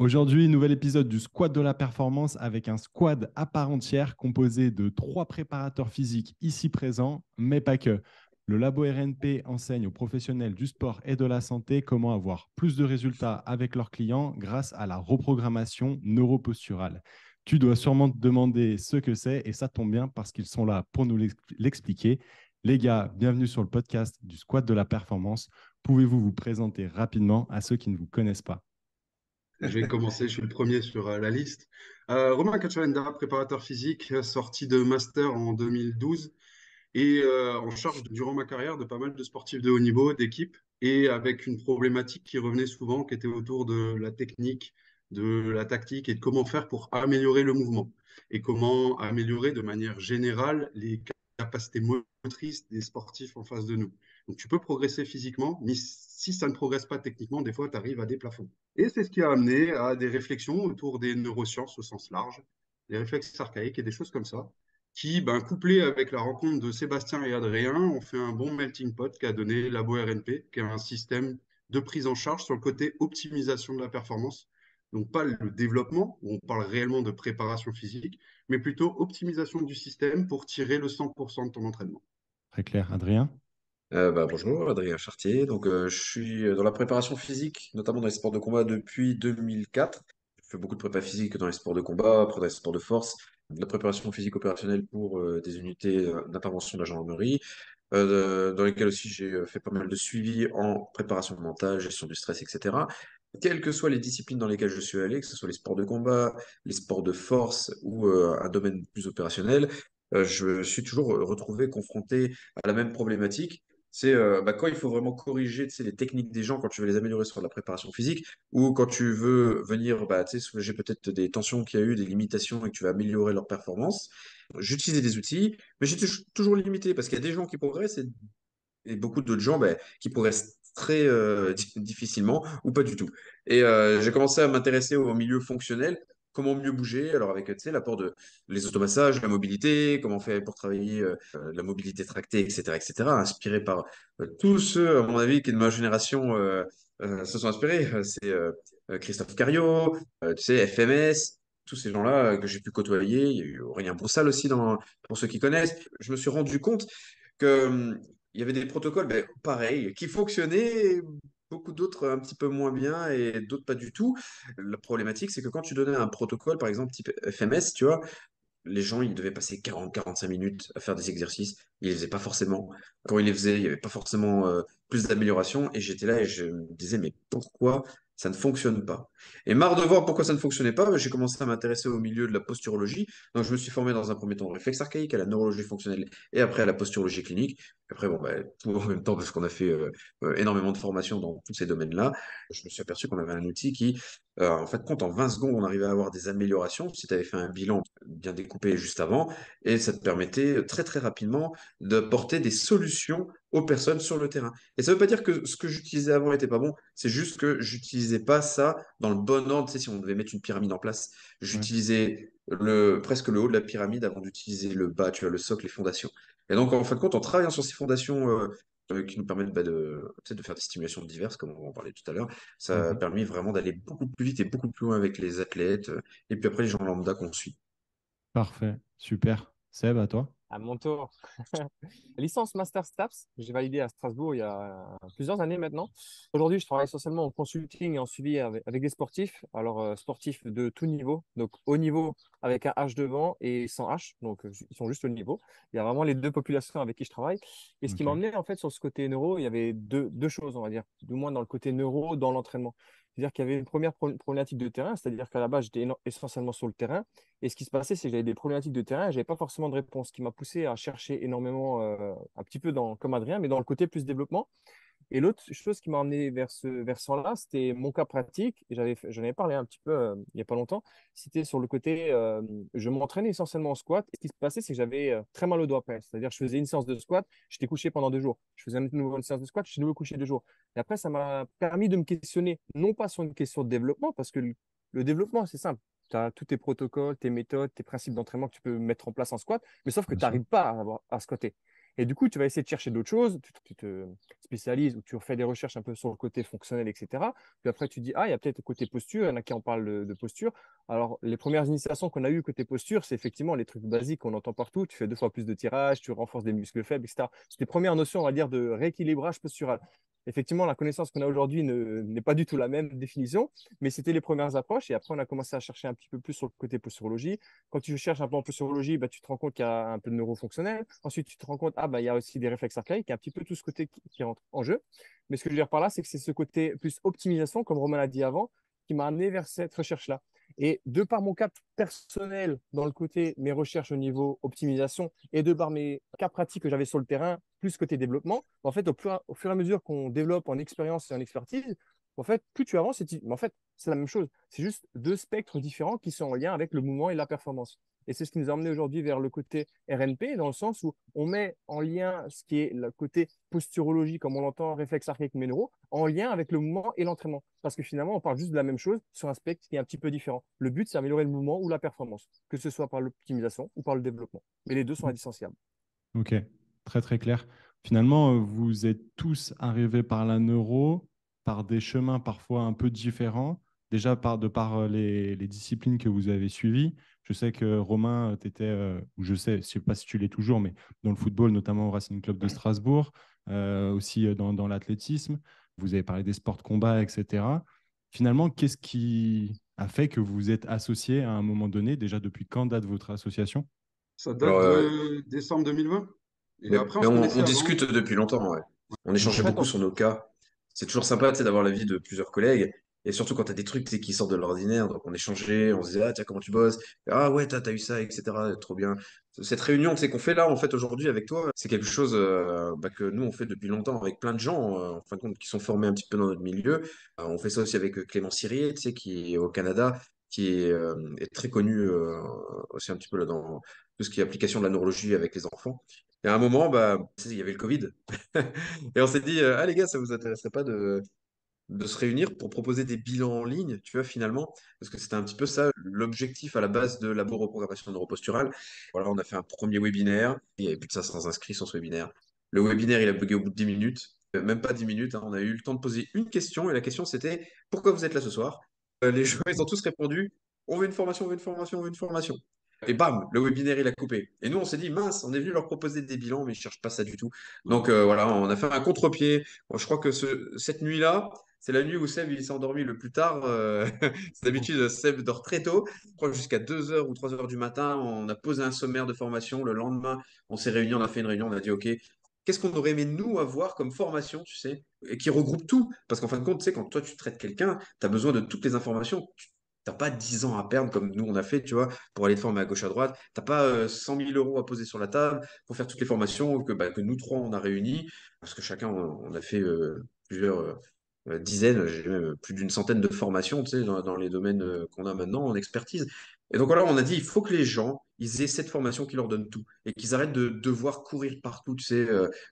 Aujourd'hui, nouvel épisode du Squad de la performance avec un squad à part entière composé de 3 préparateurs physiques ici présents, mais pas que. Le Labo RNP enseigne aux professionnels du sport et de la santé comment avoir plus de résultats avec leurs clients grâce à la reprogrammation neuroposturale. Tu dois sûrement te demander ce que c'est et ça tombe bien parce qu'ils sont là pour nous l'expliquer. Les gars, bienvenue sur le podcast du Squad de la performance. Pouvez-vous vous présenter rapidement à ceux qui ne vous connaissent pas? Je vais commencer, je suis le premier sur la liste. Romain Cacciolenda, préparateur physique, sorti de master en 2012 et en charge durant ma carrière de pas mal de sportifs de haut niveau, d'équipe, et avec une problématique qui revenait souvent, qui était autour de la technique, de la tactique et de comment faire pour améliorer le mouvement et comment améliorer de manière générale les capacités motrices des sportifs en face de nous. Donc tu peux progresser physiquement, mais si ça ne progresse pas techniquement, des fois tu arrives à des plafonds. Et c'est ce qui a amené à des réflexions autour des neurosciences au sens large, des réflexes archaïques et des choses comme ça qui, couplé avec la rencontre de Sébastien et Adrien, ont fait un bon melting pot qui a donné Labo RNP, qui est un système de prise en charge sur le côté optimisation de la performance. Donc pas le développement, où on parle réellement de préparation physique, mais plutôt optimisation du système pour tirer le 100% de ton entraînement. Très clair, Adrien. Bonjour, Adrien Chartier. Je suis dans la préparation physique, notamment dans les sports de combat depuis 2004. Je fais beaucoup de prépa physique dans les sports de combat, après dans les sports de force, de la préparation physique opérationnelle pour des unités d'intervention de la gendarmerie, dans lesquelles aussi j'ai fait pas mal de suivi en préparation mentale, gestion du stress, etc. Quelles que soient les disciplines dans lesquelles je suis allé, que ce soit les sports de combat, les sports de force ou un domaine plus opérationnel, je me suis toujours retrouvé confronté à la même problématique. C'est quand il faut vraiment corriger, tu sais, les techniques des gens quand tu veux les améliorer sur la préparation physique ou quand tu veux venir tu sais, soulager peut-être des tensions qu'il y a eu, des limitations et que tu veux améliorer leur performance. J'utilisais des outils, mais j'étais toujours limité parce qu'il y a des gens qui progressent et beaucoup d'autres gens qui progressent très difficilement ou pas du tout. Et j'ai commencé à m'intéresser au milieu fonctionnel, comment mieux bouger, alors avec tu sais, l'apport de les automassages, la mobilité, comment faire pour travailler la mobilité tractée, etc., inspiré par tous ceux, à mon avis, qui de ma génération se sont inspirés. Christophe Cario, tu sais, FMS. Tous ces gens-là que j'ai pu côtoyer, il y a eu Aurélien Broussal aussi, pour ceux qui connaissent. Je me suis rendu compte que il y avait des protocoles, pareils, qui fonctionnaient, beaucoup d'autres un petit peu moins bien et d'autres pas du tout. La problématique, c'est que quand tu donnais un protocole, par exemple type FMS, tu vois, les gens, ils devaient passer 40-45 minutes à faire des exercices. Ils les faisaient pas forcément. Quand ils les faisaient, il y avait pas forcément plus d'amélioration. Et j'étais là et je me disais, mais pourquoi ça ne fonctionne pas? Et marre de voir pourquoi ça ne fonctionnait pas, j'ai commencé à m'intéresser au milieu de la posturologie. Donc, je me suis formé dans un premier temps au réflexe archaïque, à la neurologie fonctionnelle et après à la posturologie clinique. Après, bon, tout en même temps, parce qu'on a fait énormément de formations dans tous ces domaines-là, je me suis aperçu qu'on avait un outil qui, en fait, compte en 20 secondes, on arrivait à avoir des améliorations si tu avais fait un bilan bien découpé juste avant, et ça te permettait très très rapidement d'apporter des solutions aux personnes sur le terrain. Et ça veut pas dire que ce que j'utilisais avant était pas bon, c'est juste que j'utilisais pas ça dans le bon ordre. Tu sais, si on devait mettre une pyramide en place, Ouais. j'utilisais presque le haut de la pyramide avant d'utiliser le bas, tu vois, le socle, les fondations. Et donc, en fin de compte, en travaillant sur ces fondations qui nous permettent tu sais, de faire des stimulations diverses, comme on en parlait tout à l'heure, ça a Mhm. permis vraiment d'aller beaucoup plus vite et beaucoup plus loin avec les athlètes, et puis après les gens lambda qu'on suit. Parfait, super. Seb, à toi? À mon tour. Licence Master STAPS, j'ai validé à Strasbourg il y a plusieurs années maintenant. Aujourd'hui, je travaille essentiellement en consulting et en suivi avec des sportifs. Alors, sportifs de tout niveau, donc haut niveau avec un H devant et sans H, donc ils sont juste au niveau. Il y a vraiment les deux populations avec qui je travaille. Et ce qui Ok. m'a emmené en fait sur ce côté neuro, il y avait deux choses, on va dire, du moins dans le côté neuro, dans l'entraînement. C'est-à-dire qu'il y avait une première problématique de terrain, c'est-à-dire qu'à la base, j'étais essentiellement sur le terrain. Et ce qui se passait, c'est que j'avais des problématiques de terrain et je n'avais pas forcément de réponse, ce qui m'a poussé à chercher énormément, un petit peu comme Adrien, mais dans le côté plus développement. Et l'autre chose qui m'a amené vers ce versant-là, c'était mon cas pratique. Et j'en avais parlé un petit peu il n'y a pas longtemps. C'était sur le côté, je m'entraînais essentiellement en squat. Et ce qui se passait, c'est que j'avais très mal au dos après. C'est-à-dire, je faisais une séance de squat, j'étais couché pendant 2 jours. Je faisais une séance de squat, je suis nouveau couché 2 jours. Et après, ça m'a permis de me questionner, non pas sur une question de développement, parce que le développement, c'est simple. Tu as tous tes protocoles, tes méthodes, tes principes d'entraînement que tu peux mettre en place en squat, mais sauf que Bien tu sûr. n'arrives pas à squatter. Et du coup, tu vas essayer de chercher d'autres choses, tu te spécialises ou tu fais des recherches un peu sur le côté fonctionnel, etc. Puis après, tu dis, ah, il y a peut-être le côté posture, il y en a qui en parlent de posture. Alors, les premières initiations qu'on a eues côté posture, c'est effectivement les trucs basiques qu'on entend partout. Tu fais 2 fois plus de tirage, tu renforces des muscles faibles, etc. C'est les premières notions, on va dire, de rééquilibrage postural. Effectivement, la connaissance qu'on a aujourd'hui n'est pas du tout la même définition, mais c'était les premières approches. Et après, on a commencé à chercher un petit peu plus sur le côté posturologie. Quand tu cherches un peu en posturologie, bah, tu te rends compte qu'il y a un peu de neurofonctionnel. Ensuite, tu te rends compte, ah, bah, il y a aussi des réflexes archaïques, il y a un petit peu tout ce côté qui rentre en jeu. Mais ce que je veux dire par là, c'est que c'est ce côté plus optimisation, comme Romain l'a dit avant, qui m'a amené vers cette recherche-là. Et de par mon cas personnel, dans le côté mes recherches au niveau optimisation et de par mes cas pratiques que j'avais sur le terrain, plus côté développement, en fait, au fur et à mesure qu'on développe en expérience et en expertise, en fait, plus tu avances, mais en fait, c'est la même chose. C'est juste 2 spectres différents qui sont en lien avec le mouvement et la performance. Et c'est ce qui nous a amené aujourd'hui vers le côté RNP, dans le sens où on met en lien ce qui est le côté posturologie, comme on l'entend, réflexe archaïque neuro, en lien avec le mouvement et l'entraînement. Parce que finalement, on parle juste de la même chose sur un spectre qui est un petit peu différent. Le but, c'est améliorer le mouvement ou la performance, que ce soit par l'optimisation ou par le développement. Mais les deux sont indissociables. Ok, très très clair. Finalement, vous êtes tous arrivés par la neuro, par des chemins parfois un peu différents, déjà de par les disciplines que vous avez suivies. Je sais que Romain, tu étais, ou je sais, je ne sais pas si tu l'es toujours, mais dans le football, notamment au Racing Club de Strasbourg, aussi dans l'athlétisme. Vous avez parlé des sports de combat, etc. Finalement, qu'est-ce qui a fait que vous vous êtes associés à un moment donné? Déjà, depuis quand date votre association? Ça date Alors, de décembre 2020. Et après, on mais se on connaissait avant. discute depuis longtemps, ouais. On En échangeait fait, beaucoup sur nos cas. C'est toujours sympa, tu sais, d'avoir l'avis de plusieurs collègues. Et surtout quand tu as des trucs, tu sais, qui sortent de l'ordinaire. Donc on échangeait, on se disait, ah, tiens, comment tu bosses? Ah ouais, t'as eu ça, etc. Trop bien. Cette réunion, tu sais, qu'on fait là, en fait, aujourd'hui avec toi, c'est quelque chose bah, que nous, on fait depuis longtemps avec plein de gens, en fin de compte, qui sont formés un petit peu dans notre milieu. On fait ça aussi avec Clément Sirier, tu sais, qui est au Canada, est très connu aussi un petit peu là, dans tout ce qui est application de la neurologie avec les enfants. Et à un moment, bah, tu sais, il y avait le Covid. Et on s'est dit, ah les gars, ça vous intéresserait pas de se réunir pour proposer des bilans en ligne, tu vois, finalement, parce que c'était un petit peu ça l'objectif à la base de Labo Reprogrammation Neuroposturale. Voilà, on a fait un premier webinaire, il y avait plus de 500 inscrits sur ce webinaire. Le webinaire, il a bugué au bout de 10 minutes, même pas 10 minutes, hein, on a eu le temps de poser une question, et la question c'était, pourquoi vous êtes là ce soir? Les gens, ils ont tous répondu, on veut une formation, on veut une formation, on veut une formation. Et bam, le webinaire, il a coupé. Et nous, on s'est dit, mince, on est venu leur proposer des bilans, mais ils ne cherchent pas ça du tout. Donc voilà, on a fait un contre-pied. Bon, je crois que cette nuit-là, c'est la nuit où Seb il s'est endormi le plus tard. C'est d'habitude, Seb dort très tôt. Je crois que jusqu'à 2 heures ou 3 heures du matin, on a posé un sommaire de formation. Le lendemain, on s'est réunis, on a fait une réunion, on a dit, OK, qu'est-ce qu'on aurait aimé nous avoir comme formation, tu sais, et qui regroupe tout? Parce qu'en fin de compte, tu sais, quand toi tu traites quelqu'un, tu as besoin de toutes les informations. Tu n'as pas 10 ans à perdre comme nous on a fait, tu vois, pour aller te former à gauche à droite. Tu n'as pas 100 000 euros à poser sur la table pour faire toutes les formations que nous trois on a réunies. Parce que chacun, on a fait plusieurs dizaines, j'ai même plus d'une centaine de formations, tu sais, dans les domaines qu'on a maintenant en expertise. Et donc voilà, on a dit, il faut que les gens, ils aient cette formation qui leur donne tout et qu'ils arrêtent de devoir courir partout, tu sais,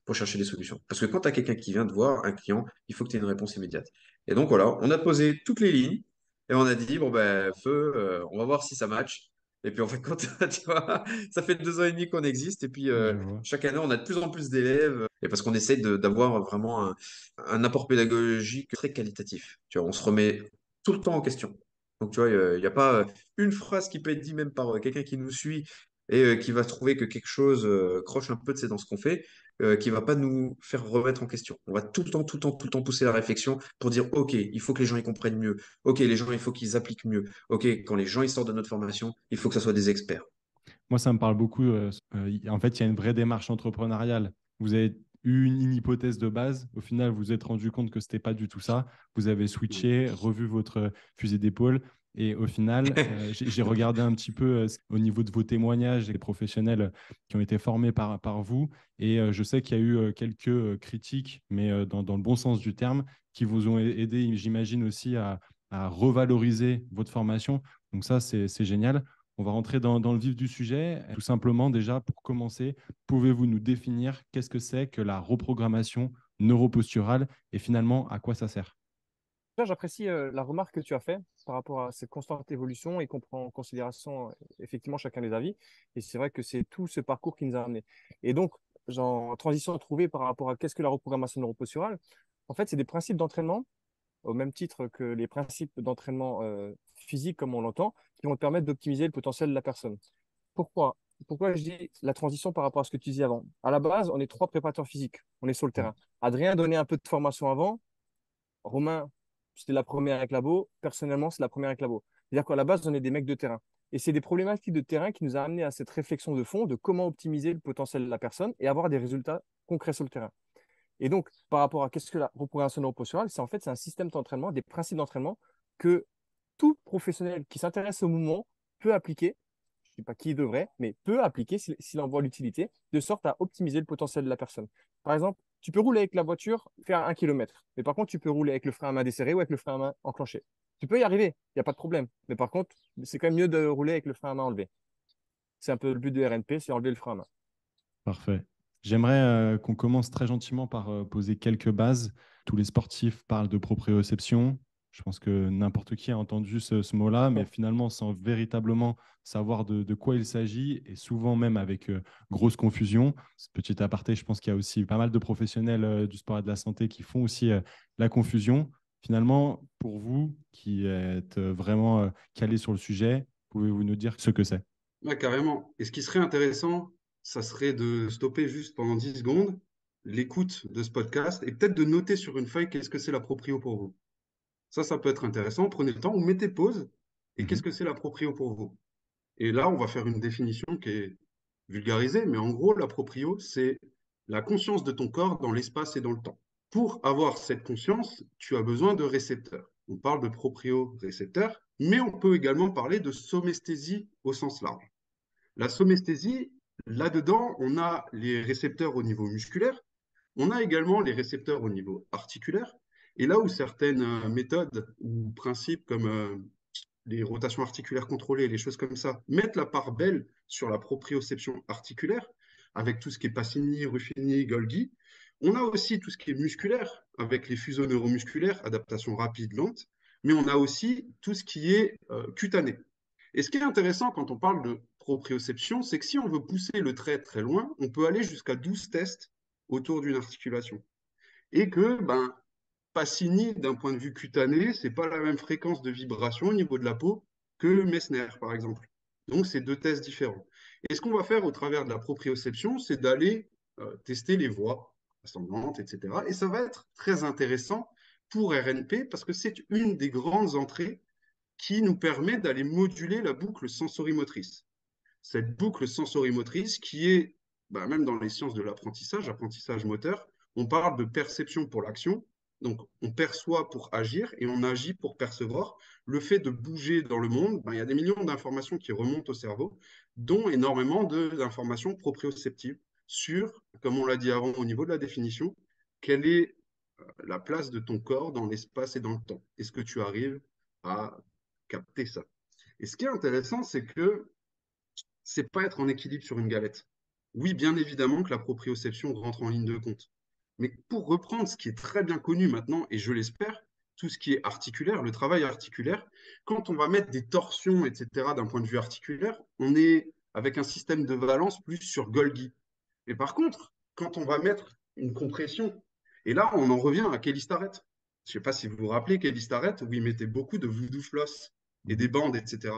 pour chercher des solutions. Parce que quand tu as quelqu'un qui vient te voir, un client, il faut que tu aies une réponse immédiate. Et donc voilà, on a posé toutes les lignes et on a dit, bon ben, feu, on va voir si ça match. Et puis en fait, quand tu vois, ça fait 2 ans et demi qu'on existe et puis Je vois. chaque année, on a de plus en plus d'élèves et parce qu'on essaie d'avoir vraiment un apport pédagogique très qualitatif. Tu vois, on se remet tout le temps en question. Donc, tu vois, il y a pas une phrase qui peut être dite même par quelqu'un qui nous suit et qui va trouver que quelque chose croche un peu de c'est dans ce qu'on fait, qui va pas nous faire remettre en question. On va tout le temps, tout le temps, tout le temps pousser la réflexion pour dire, OK, il faut que les gens y comprennent mieux. OK, les gens, il faut qu'ils appliquent mieux. OK, quand les gens ils sortent de notre formation, il faut que ce soit des experts. Moi, ça me parle beaucoup. En fait, il y a une vraie démarche entrepreneuriale. Vous avez eu une hypothèse de base. Au final, vous vous êtes rendu compte que ce n'était pas du tout ça. Vous avez switché, revu votre fusil d'épaule. Et au final, j'ai regardé un petit peu au niveau de vos témoignages et les professionnels qui ont été formés par vous. Et je sais qu'il y a eu quelques critiques, mais dans le bon sens du terme, qui vous ont aidé, j'imagine, aussi à revaloriser votre formation. Donc ça, c'est génial. On va rentrer dans le vif du sujet. Tout simplement, déjà, pour commencer, pouvez-vous nous définir qu'est-ce que c'est que la reprogrammation neuroposturale et finalement à quoi ça sert? Là, j'apprécie la remarque que tu as faite par rapport à cette constante évolution et qu'on prend en considération effectivement chacun des avis. Et c'est vrai que c'est tout ce parcours qui nous a amenés. Et donc, genre, transition trouvée par rapport à qu'est-ce que la reprogrammation neuroposturale. En fait, c'est des principes d'entraînement, au même titre que les principes d'entraînement physique, comme on l'entend, qui vont te permettre d'optimiser le potentiel de la personne. Pourquoi? Pourquoi je dis la transition par rapport à ce que tu disais avant? À la base, on est trois préparateurs physiques. On est sur le terrain. Adrien donnait un peu de formation avant. Romain, c'était la première avec Labo. Personnellement, c'est la première avec Labo. C'est-à-dire qu'à la base, on est des mecs de terrain. Et c'est des problématiques de terrain qui nous a amené à cette réflexion de fond de comment optimiser le potentiel de la personne et avoir des résultats concrets sur le terrain. Et donc, par rapport à qu'est-ce que la reprogrammation neuroposturale, c'est en fait c'est un système d'entraînement, des principes d'entraînement que tout professionnel qui s'intéresse au mouvement peut appliquer. Je ne dis pas qui devrait, mais peut appliquer s'il en voit l'utilité, de sorte à optimiser le potentiel de la personne. Par exemple, tu peux rouler avec la voiture, faire 1 kilomètre. Mais par contre, tu peux rouler avec le frein à main desserré ou avec le frein à main enclenché. Tu peux y arriver, il n'y a pas de problème. Mais par contre, c'est quand même mieux de rouler avec le frein à main enlevé. C'est un peu le but de RNP, c'est enlever le frein à main. Parfait. J'aimerais qu'on commence très gentiment par poser quelques bases. Tous les sportifs parlent de proprioception. Je pense que n'importe qui a entendu ce mot-là, mais finalement, sans véritablement savoir de quoi il s'agit, et souvent même avec grosse confusion. Ce petit aparté, je pense qu'il y a aussi pas mal de professionnels du sport et de la santé qui font aussi la confusion. Finalement, pour vous qui êtes vraiment calés sur le sujet, pouvez-vous nous dire ce que c'est? Ouais, carrément. Et ce qui serait intéressant, ça serait de stopper juste pendant 10 secondes l'écoute de ce podcast et peut-être de noter sur une feuille qu'est-ce que c'est la proprio pour vous. Ça peut être intéressant. Prenez le temps ou mettez pause et qu'est-ce que c'est la proprio pour vous. Et là, on va faire une définition qui est vulgarisée, mais en gros, la proprio, c'est la conscience de ton corps dans l'espace et dans le temps. Pour avoir cette conscience, tu as besoin de récepteurs. On parle de proprio-récepteurs, mais on peut également parler de somesthésie au sens large. La somesthésie, là-dedans, on a les récepteurs au niveau musculaire, on a également les récepteurs au niveau articulaire, et là où certaines méthodes ou principes comme les rotations articulaires contrôlées, les choses comme ça, mettent la part belle sur la proprioception articulaire, avec tout ce qui est Pacini, Ruffini, Golgi. On a aussi tout ce qui est musculaire, avec les fuseaux neuromusculaires, adaptation rapide, lente, mais on a aussi tout ce qui est cutané. Et ce qui est intéressant quand on parle de proprioception, c'est que si on veut pousser le trait très loin, on peut aller jusqu'à 12 tests autour d'une articulation. Et que, Pacini, d'un point de vue cutané, c'est pas la même fréquence de vibration au niveau de la peau que Messner, par exemple. Donc, c'est deux tests différents. Et ce qu'on va faire au travers de la proprioception, c'est d'aller tester les voies ascendantes, etc. Et ça va être très intéressant pour RNP parce que c'est une des grandes entrées qui nous permet d'aller moduler la boucle sensorimotrice. Cette boucle sensorimotrice qui est, même dans les sciences de l'apprentissage, apprentissage moteur, on parle de perception pour l'action. Donc, on perçoit pour agir et on agit pour percevoir. Le fait de bouger dans le monde, il y a des millions d'informations qui remontent au cerveau, dont énormément d'informations proprioceptives sur, comme on l'a dit avant au niveau de la définition, quelle est la place de ton corps dans l'espace et dans le temps. Est-ce que tu arrives à capter ça? Et ce qui est intéressant, c'est que c'est pas être en équilibre sur une galette. Oui, bien évidemment que la proprioception rentre en ligne de compte. Mais pour reprendre ce qui est très bien connu maintenant, et je l'espère, tout ce qui est articulaire, le travail articulaire, quand on va mettre des torsions, etc., d'un point de vue articulaire, on est avec un système de valence plus sur Golgi. Mais par contre, quand on va mettre une compression, et là, on en revient à Kelly Starrett. Je ne sais pas si vous vous rappelez Kelly Starrett, où il mettait beaucoup de voodoo floss et des bandes, etc.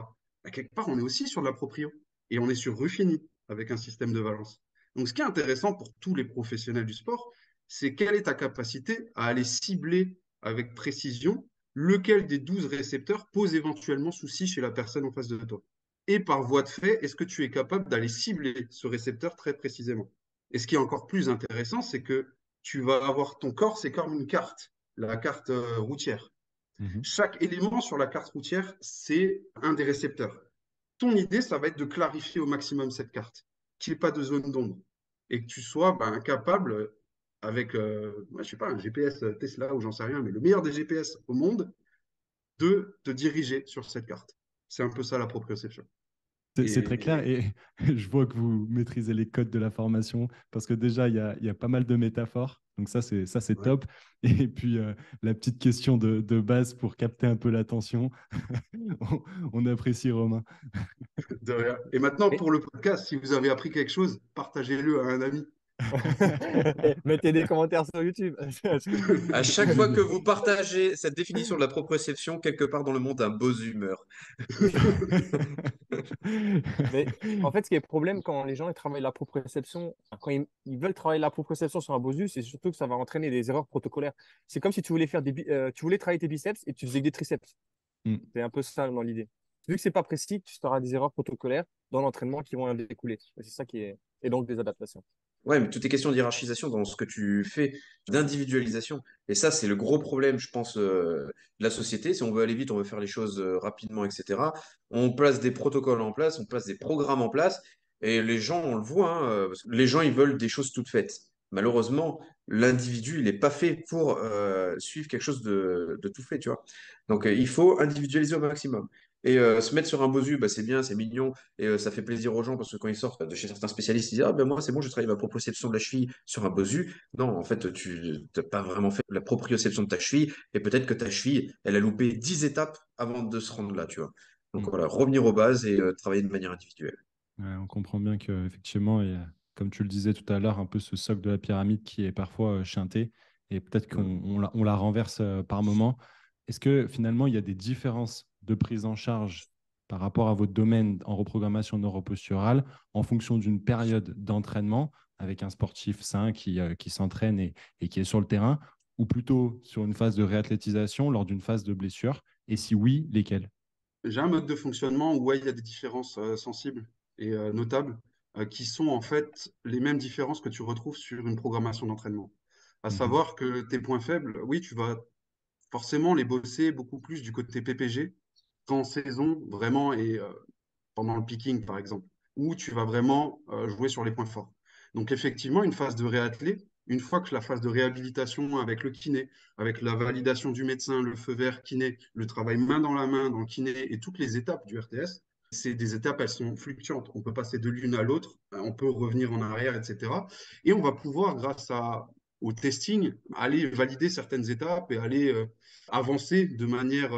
Quelque part, on est aussi sur de la proprio. Et on est sur Ruffini avec un système de valence. Donc, ce qui est intéressant pour tous les professionnels du sport, c'est quelle est ta capacité à aller cibler avec précision lequel des 12 récepteurs pose éventuellement souci chez la personne en face de toi. Et par voie de fait, est-ce que tu es capable d'aller cibler ce récepteur très précisément? Et ce qui est encore plus intéressant, c'est que tu vas avoir ton corps, c'est comme une carte, la carte routière. Chaque élément sur la carte routière, c'est un des récepteurs. Ton idée, ça va être de clarifier au maximum cette carte, qu'il n'y ait pas de zone d'ombre et que tu sois capable, avec, je sais pas, un GPS Tesla ou j'en sais rien, mais le meilleur des GPS au monde, de te diriger sur cette carte. C'est un peu ça la proprioception. C'est très clair et je vois que vous maîtrisez les codes de la formation parce que déjà, il y a pas mal de métaphores. Donc ça, c'est Ouais. top. Et puis, la petite question de base pour capter un peu l'attention. on apprécie, Romain. De rien. Et maintenant, Et pour le podcast, si vous avez appris quelque chose, partagez-le à un ami. Et mettez des commentaires sur YouTube. À chaque fois que vous partagez cette définition de la proprioception, quelque part dans le monde, un Bozu meurt. Mais en fait, ce qui est le problème quand les gens ils travaillent la proprioception, quand ils veulent travailler la proprioception sur un bosu, c'est surtout que ça va entraîner des erreurs protocolaires. C'est comme si tu voulais faire tu voulais travailler tes biceps et tu faisais que des triceps. Mm. C'est un peu ça dans l'idée. Vu que c'est pas précis, tu auras des erreurs protocolaires dans l'entraînement qui vont en découler. Et c'est ça qui est. Et donc des adaptations. Ouais, mais tout est question d'hierarchisation dans ce que tu fais, d'individualisation. Et ça, c'est le gros problème, je pense, de la société. Si on veut aller vite, on veut faire les choses rapidement, etc. On place des protocoles en place, on place des programmes en place, et les gens, on le voit, hein, parce que les gens, ils veulent des choses toutes faites. Malheureusement, l'individu, il n'est pas fait pour suivre quelque chose de tout fait, tu vois. Donc, il faut individualiser au maximum. Et se mettre sur un bosu, bah, c'est bien, c'est mignon, et ça fait plaisir aux gens parce que quand ils sortent de chez certains spécialistes, ils disent: Ah ben moi, c'est bon, je travaille ma proprioception de la cheville sur un bosu. Non, en fait, tu n'as pas vraiment fait la proprioception de ta cheville et peut-être que ta cheville, elle a loupé 10 étapes avant de se rendre là, tu vois. Donc Mm. voilà, revenir aux bases et travailler de manière individuelle. Ouais, on comprend bien qu'effectivement, il y a, comme tu le disais tout à l'heure, un peu ce socle de la pyramide qui est parfois chanté et peut-être qu'on Mm. on la renverse par moment. Est-ce que finalement, il y a des différences de prise en charge par rapport à votre domaine en reprogrammation neuroposturale en fonction d'une période d'entraînement avec un sportif sain qui s'entraîne et qui est sur le terrain, ou plutôt sur une phase de réathlétisation lors d'une phase de blessure? Et si oui, lesquelles? J'ai un mode de fonctionnement où ouais, il y a des différences sensibles et notables qui sont en fait les mêmes différences que tu retrouves sur une programmation d'entraînement. À Mhm. savoir que tes points faibles, oui, tu vas forcément les bosser beaucoup plus du côté PPG qu'en saison vraiment et pendant le picking par exemple, où tu vas vraiment jouer sur les points forts. Donc effectivement, une phase de réathlé, une fois que la phase de réhabilitation avec le kiné, avec la validation du médecin, le feu vert kiné, le travail main dans la main dans le kiné et toutes les étapes du RTS, c'est des étapes, elles sont fluctuantes. On peut passer de l'une à l'autre, on peut revenir en arrière, etc. Et on va pouvoir, au testing, aller valider certaines étapes et aller avancer de manière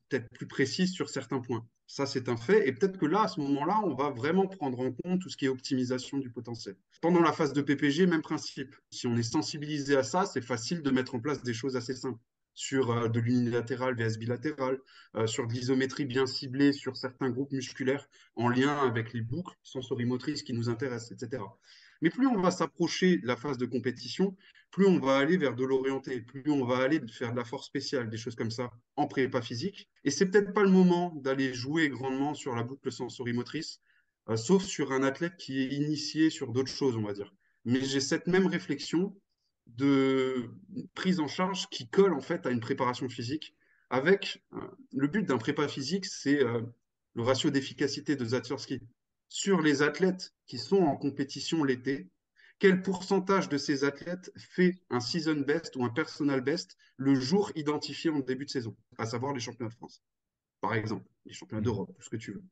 peut-être plus précise sur certains points. Ça, c'est un fait. Et peut-être que là, à ce moment-là, on va vraiment prendre en compte tout ce qui est optimisation du potentiel. Pendant la phase de PPG, même principe. Si on est sensibilisé à ça, c'est facile de mettre en place des choses assez simples sur de l'unilatéral vs bilatéral, sur de l'isométrie bien ciblée sur certains groupes musculaires en lien avec les boucles sensorimotrices qui nous intéressent, etc. Mais plus on va s'approcher de la phase de compétition, plus on va aller vers de l'orienté, plus on va aller faire de la force spéciale, des choses comme ça, en prépa physique. Et c'est peut-être pas le moment d'aller jouer grandement sur la boucle sensorimotrice, sauf sur un athlète qui est initié sur d'autres choses, on va dire. Mais j'ai cette même réflexion de prise en charge qui colle en fait à une préparation physique. Avec le but d'un prépa physique, c'est le ratio d'efficacité de Zatsursky. Sur les athlètes qui sont en compétition l'été, quel pourcentage de ces athlètes fait un season best ou un personal best le jour identifié en début de saison, à savoir les championnats de France, par exemple, les championnats Mhm. d'Europe, tout ce que tu veux.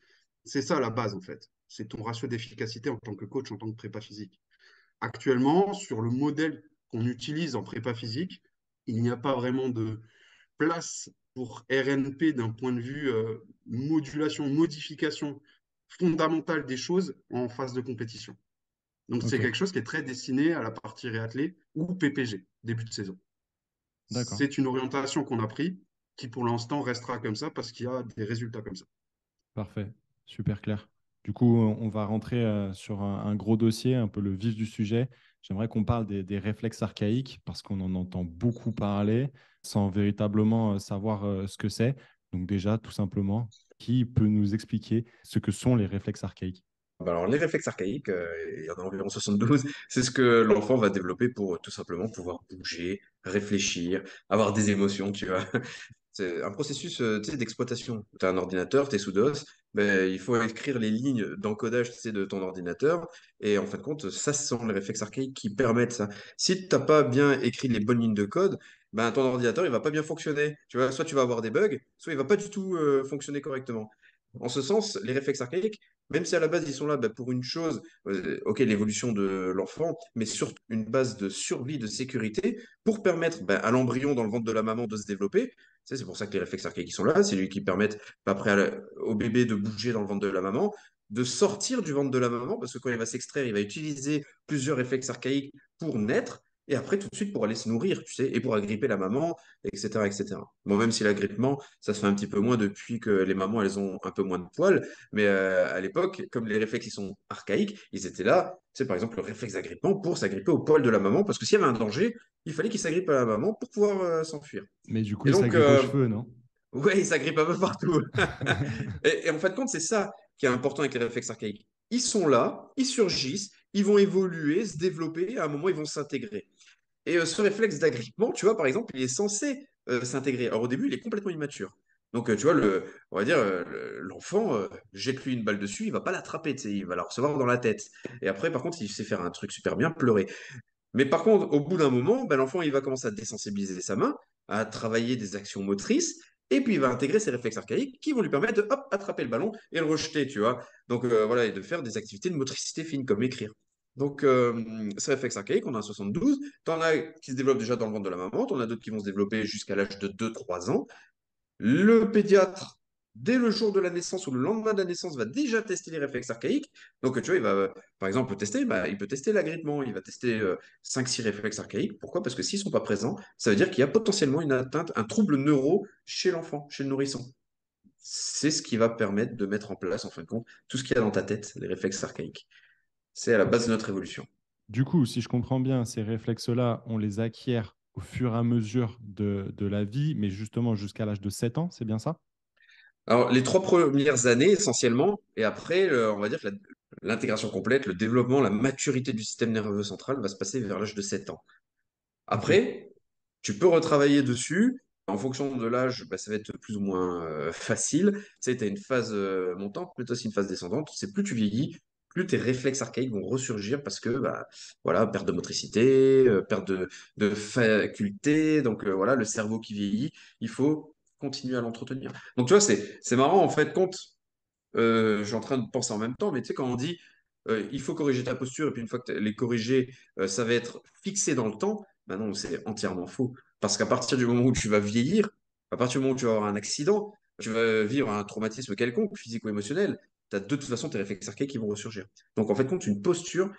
C'est ça la base en fait. C'est ton ratio d'efficacité en tant que coach, en tant que prépa physique. Actuellement, sur le modèle qu'on utilise en prépa physique, il n'y a pas vraiment de place pour RNP d'un point de vue modulation, modification fondamentale des choses en phase de compétition. Donc, c'est Ok, quelque chose qui est très destiné à la partie réathlée ou PPG, début de saison. d'accord. C'est une orientation qu'on a prise qui, pour l'instant, restera comme ça parce qu'il y a des résultats comme ça. Parfait, super clair. Du coup, on va rentrer sur un gros dossier, un peu le vif du sujet. J'aimerais qu'on parle des réflexes archaïques parce qu'on en entend beaucoup parler sans véritablement savoir ce que c'est. Donc déjà, tout simplement, qui peut nous expliquer ce que sont les réflexes archaïques? Bah alors, les réflexes archaïques, il y en a environ 72, c'est ce que l'enfant va développer pour tout simplement pouvoir bouger, réfléchir, avoir des émotions, tu vois. C'est un processus tu sais, d'exploitation. Tu as un ordinateur, tu es sous DOS, ben, il faut écrire les lignes d'encodage tu sais, de ton ordinateur. Et en fin de compte, ça, ce sont les réflexes archaïques qui permettent ça. Si tu n'as pas bien écrit les bonnes lignes de code, ben, ton ordinateur, il va pas bien fonctionner. Tu vois, soit tu vas avoir des bugs, soit il va pas du tout fonctionner correctement. En ce sens, les réflexes archaïques, même si à la base ils sont là ben, pour une chose, ok, l'évolution de l'enfant, mais surtout une base de survie, de sécurité, pour permettre ben, à l'embryon dans le ventre de la maman de se développer. C'est pour ça que les réflexes archaïques sont là. C'est lui qui permettent après au bébé de bouger dans le ventre de la maman. de sortir du ventre de la maman, parce que quand il va s'extraire, il va utiliser plusieurs réflexes archaïques pour naître, et après tout de suite pour aller se nourrir, tu sais, et pour agripper la maman, etc., etc. Bon, même si l'agrippement, ça se fait un petit peu moins depuis que les mamans, elles ont un peu moins de poils, mais à l'époque, comme les réflexes, ils sont archaïques, ils étaient là, tu sais, par exemple, le réflexe d'agrippement pour s'agripper au poil de la maman, parce que s'il y avait un danger, il fallait qu'il s'agrippe à la maman pour pouvoir s'enfuir. Mais du coup, Et il donc, s'agrippe aux cheveux, non? ouais, il s'agrippe un peu partout. Et en fin de compte, c'est ça qui est important avec les réflexes archaïques. Ils sont là, ils surgissent, ils vont évoluer, se développer, et à un moment, ils vont s'intégrer. Et ce réflexe d'agrippement, tu vois, par exemple, il est censé s'intégrer. Alors au début, il est complètement immature. Donc, tu vois, on va dire, l'enfant, jette-lui une balle dessus, il va pas l'attraper, tu sais, il va la recevoir dans la tête. Et après, par contre, il sait faire un truc super bien, pleurer. Mais par contre, au bout d'un moment, ben, l'enfant, il va commencer à désensibiliser sa main, à travailler des actions motrices, et puis il va intégrer ses réflexes archaïques qui vont lui permettre de hop, attraper le ballon et le rejeter, tu vois. Donc voilà, et de faire des activités de motricité fine, comme écrire. Donc, ces réflexes archaïques, on a un 72. T'en as qui se développent déjà dans le ventre de la maman, t'en as d'autres qui vont se développer jusqu'à l'âge de 2 3 ans. Le pédiatre, dès le jour de la naissance ou le lendemain de la naissance, va déjà tester les réflexes archaïques. Donc, tu vois, il va, par exemple, tester, bah, il peut tester l'agrippement, il va tester 5-6 réflexes archaïques. Pourquoi? Parce que s'ils ne sont pas présents, ça veut dire qu'il y a potentiellement une atteinte, un trouble neuro chez l'enfant, chez le nourrisson. C'est ce qui va permettre de mettre en place, en fin de compte, tout ce qu'il y a dans ta tête, les réflexes archaïques. C'est à la base de notre évolution. Du coup, si je comprends bien, ces réflexes-là, on les acquiert au fur et à mesure de la vie, mais justement jusqu'à l'âge de 7 ans, c'est bien ça? Alors, les 3 premières années, essentiellement, et après, on va dire que l'intégration complète, le développement, la maturité du système nerveux central va se passer vers l'âge de 7 ans. Ok. Après, tu peux retravailler dessus. En fonction de l'âge, bah, ça va être plus ou moins facile. Tu sais, tu as une phase montante, mais tu as aussi une phase descendante. C'est plus tu vieillis, plus tes réflexes archaïques vont ressurgir parce que, bah, voilà, perte de motricité, perte de faculté. Donc, voilà, le cerveau qui vieillit, il faut continuer à l'entretenir. Donc, tu vois, c'est marrant, en fait, compte. Je suis en train de penser en même temps, mais tu sais, quand on dit il faut corriger ta posture, et puis une fois que tu l'es corrigé, ça va être fixé dans le temps, ben non, c'est entièrement faux. Parce qu'à partir du moment où tu vas vieillir, à partir du moment où tu vas avoir un accident, tu vas vivre un traumatisme quelconque, physique ou émotionnel, tu as de toute façon tes réflexes archaïques qui vont ressurgir. Donc en fait, compte, une posture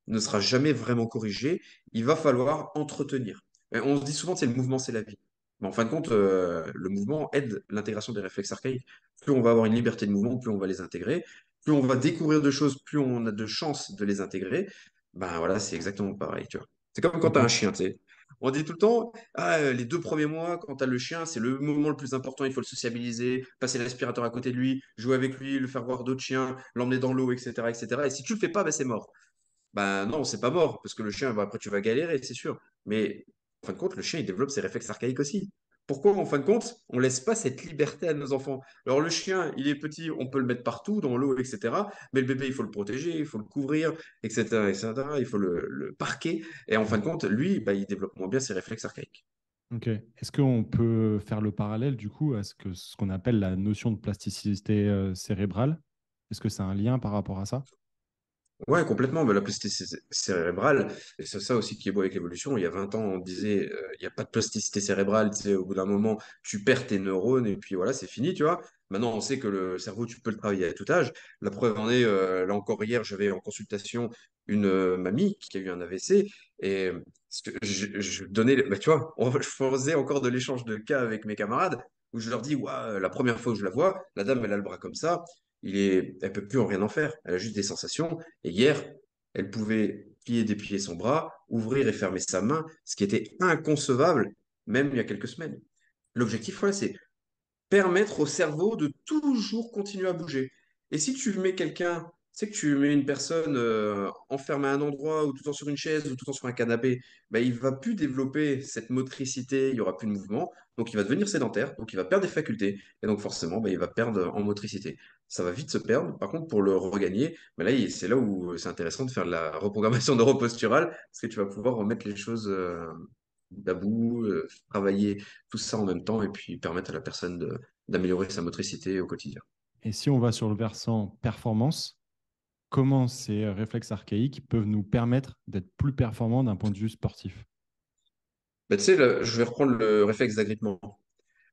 ne sera jamais vraiment corrigée, il va falloir entretenir. Et on se dit souvent, c'est le mouvement, c'est la vie. Mais en fin de compte, le mouvement aide l'intégration des réflexes archaïques. Plus on va avoir une liberté de mouvement, plus on va les intégrer. Plus on va découvrir de choses, plus on a de chances de les intégrer. Ben voilà, c'est exactement pareil, tu vois. C'est comme quand tu as un Ok. chien, tu sais. On dit tout le temps, ah, les 2 premiers mois, quand tu as le chien, c'est le moment le plus important, il faut le sociabiliser, passer l'aspirateur à côté de lui, jouer avec lui, le faire voir d'autres chiens, l'emmener dans l'eau, etc., etc. Et si tu le fais pas, ben c'est mort. Ben non, c'est pas mort, parce que le chien, bah, après, tu vas galérer, c'est sûr. Mais en fin de compte, le chien, il développe ses réflexes archaïques aussi. Pourquoi, en fin de compte, on laisse pas cette liberté à nos enfants? Alors, le chien, il est petit, on peut le mettre partout, dans l'eau, etc. Mais le bébé, il faut le protéger, il faut le couvrir, etc., etc. Il faut le parquer. Et en fin de compte, lui, bah, il développe moins bien ses réflexes archaïques. Ok. Est-ce qu'on peut faire le parallèle du coup à ce qu'on appelle la notion de plasticité cérébrale? Est-ce que c'est un lien par rapport à ça? Ouais, complètement. Mais la plasticité cérébrale, et c'est ça aussi qui est beau avec l'évolution. Il y a 20 ans, on disait, il n'y a pas de plasticité cérébrale. Tu sais, au bout d'un moment, tu perds tes neurones et puis voilà, c'est fini, tu vois. Maintenant, on sait que le cerveau, tu peux le travailler à tout âge. La preuve en est, là encore hier, j'avais en consultation une mamie qui a eu un AVC et je donnais, bah, tu vois, je faisais encore de l'échange de cas avec mes camarades où je leur dis, ouais, la première fois que je la vois, la dame, elle a le bras comme ça. Elle peut plus en rien en faire. Elle a juste des sensations. Et hier, elle pouvait plier, déplier son bras, ouvrir et fermer sa main, ce qui était inconcevable, même il y a quelques semaines. L'objectif, voilà, c'est permettre au cerveau de toujours continuer à bouger. Et si tu mets quelqu'un, c'est que tu mets une personne enfermée à un endroit ou tout le temps sur une chaise ou tout le temps sur un canapé, ben, il va plus développer cette motricité, il y aura plus de mouvement, donc il va devenir sédentaire, donc il va perdre des facultés, et donc forcément, ben, il va perdre en motricité. Ça va vite se perdre. Par contre, pour le regagner, ben là, c'est là où c'est intéressant de faire de la reprogrammation neuroposturale, parce que tu vas pouvoir remettre les choses d'abou, travailler tout ça en même temps et puis permettre à la personne d'améliorer sa motricité au quotidien. Et si on va sur le versant performance, comment ces réflexes archaïques peuvent nous permettre d'être plus performants d'un point de vue sportif? Bah, tu sais, là, je vais reprendre le réflexe d'agrippement.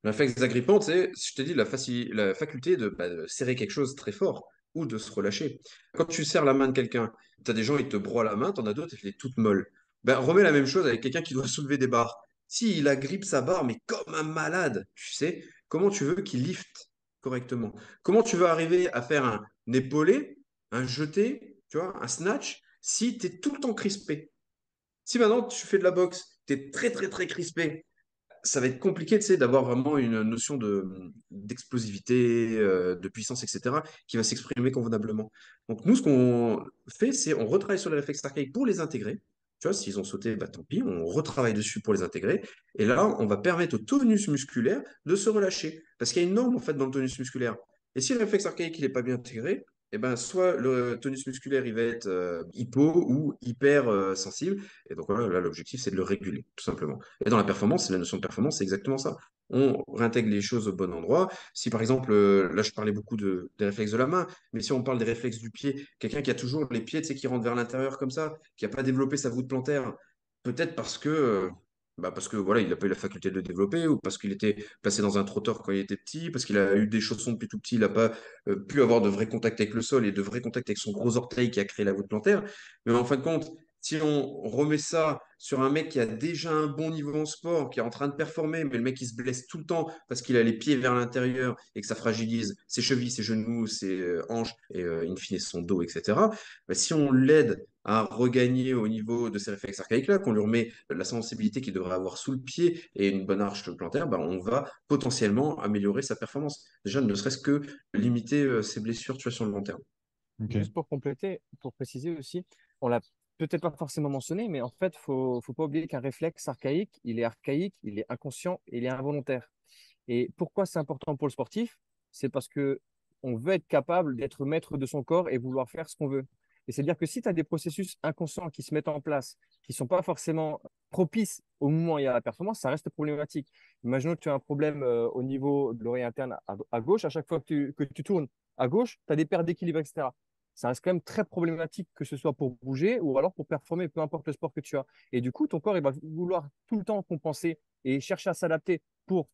Le réflexe d'agrippement, tu sais, je t'ai dit la faculté de serrer quelque chose très fort. ou de se relâcher. Quand tu serres la main de quelqu'un, tu as des gens, ils te broient la main, tu en as d'autres, ils les toutes molles. Ben, remets la même chose avec quelqu'un qui doit soulever des barres. S'il agrippe sa barre, mais comme un malade, tu sais, comment tu veux qu'il lift correctement? Comment tu veux arriver à faire un épaulé, un jeté, tu vois, un snatch, si tu es tout le temps crispé? Si maintenant tu fais de la boxe, tu es très très très crispé, ça va être compliqué, tu sais, d'avoir vraiment une notion d'explosivité, de puissance, etc., qui va s'exprimer convenablement. Donc nous, ce qu'on fait, c'est on retravaille sur les réflexes archaïques pour les intégrer. Tu vois, s'ils ont sauté, bah, tant pis, on retravaille dessus pour les intégrer. Et là, on va permettre au tonus musculaire de se relâcher. Parce qu'il y a une norme, en fait, dans le tonus musculaire. Et si le réflexe archaïque, il n'est pas bien intégré, eh ben, soit le tonus musculaire, il va être hypo ou hyper sensible. Et donc voilà, là, l'objectif, c'est de le réguler, tout simplement. Et dans la performance, la notion de performance, c'est exactement ça. On réintègre les choses au bon endroit. Si par exemple, là je parlais beaucoup des réflexes de la main, mais si on parle des réflexes du pied, quelqu'un qui a toujours les pieds, tu sais, qui rentrent vers l'intérieur comme ça, qui n'a pas développé sa voûte plantaire, peut-être parce que voilà, il n'a pas eu la faculté de le développer, ou parce qu'il était placé dans un trottoir quand il était petit, parce qu'il a eu des chaussons depuis tout petit, il n'a pas pu avoir de vrai contact avec le sol et de vrai contact avec son gros orteil qui a créé la voûte plantaire. Mais en fin de compte, si on remet ça sur un mec qui a déjà un bon niveau en sport, qui est en train de performer, mais le mec il se blesse tout le temps parce qu'il a les pieds vers l'intérieur et que ça fragilise ses chevilles, ses genoux, ses hanches et in fine son dos, etc. Bah, si on l'aide à regagner au niveau de ces réflexes archaïques-là, qu'on lui remet la sensibilité qu'il devrait avoir sous le pied et une bonne arche plantaire, bah, on va potentiellement améliorer sa performance. Déjà, ne serait-ce que limiter ses blessures, tu vois, sur le long terme. Ok. Juste pour compléter, pour préciser aussi, on l'a peut-être pas forcément mentionné, mais en fait, faut pas oublier qu'un réflexe archaïque, il est inconscient, il est involontaire. Et pourquoi c'est important pour le sportif? C'est parce que on veut être capable d'être maître de son corps et vouloir faire ce qu'on veut. Et c'est-à-dire que si tu as des processus inconscients qui se mettent en place, qui ne sont pas forcément propices au moment où il y a la performance, ça reste problématique. Imaginons que tu as un problème au niveau de l'oreille interne à gauche, à chaque fois que tu tournes à gauche, tu as des pertes d'équilibre, etc. Ça reste quand même très problématique que ce soit pour bouger ou alors pour performer, peu importe le sport que tu as. Et du coup, ton corps, il va vouloir tout le temps compenser et chercher à s'adapter pour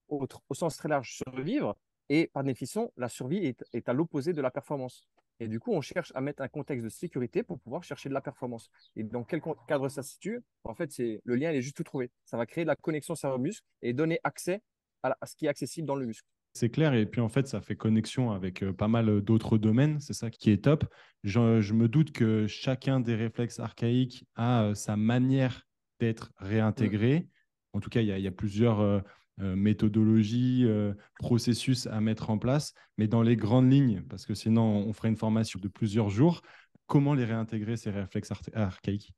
au sens très large, survivre. Et par définition, la survie est à l'opposé de la performance. Et du coup, on cherche à mettre un contexte de sécurité pour pouvoir chercher de la performance. Et dans quel cadre ça se situe? En fait, le lien, il est juste tout trouvé. Ça va créer de la connexion cerveau-muscle et donner accès à ce qui est accessible dans le muscle. C'est clair, et puis en fait, ça fait connexion avec pas mal d'autres domaines, c'est ça qui est top. Je me doute que chacun des réflexes archaïques a sa manière d'être Mm. réintégré. En tout cas, il y a plusieurs méthodologies, processus à mettre en place, mais dans les grandes lignes, parce que sinon on ferait une formation de plusieurs jours, comment les réintégrer, ces réflexes archaïques?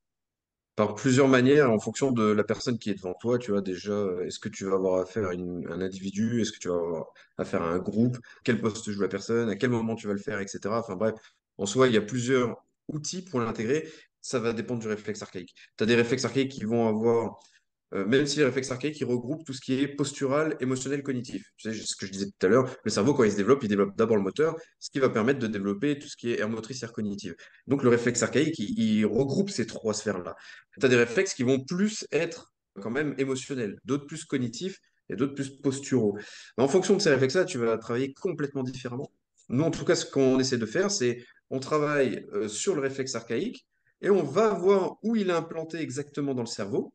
Par plusieurs manières, en fonction de la personne qui est devant toi, tu vois, déjà, est-ce que tu vas avoir affaire à un individu, est-ce que tu vas avoir affaire à un groupe, quel poste joue la personne, à quel moment tu vas le faire, etc. Enfin bref, en soi, il y a plusieurs outils pour l'intégrer. Ça va dépendre du réflexe archaïque. Tu as des réflexes archaïques qui vont avoir même si les réflexes archaïques, ils regroupent tout ce qui est postural, émotionnel, cognitif. Tu sais, ce que je disais tout à l'heure, le cerveau, quand il développe d'abord le moteur, ce qui va permettre de développer tout ce qui est aire motrice, aire cognitive. Donc, le réflexe archaïque, il regroupe ces trois sphères-là. Tu as des réflexes qui vont plus être quand même émotionnels, d'autres plus cognitifs et d'autres plus posturaux. Mais en fonction de ces réflexes-là, tu vas travailler complètement différemment. Nous, en tout cas, ce qu'on essaie de faire, c'est on travaille sur le réflexe archaïque et on va voir où il est implanté exactement dans le cerveau.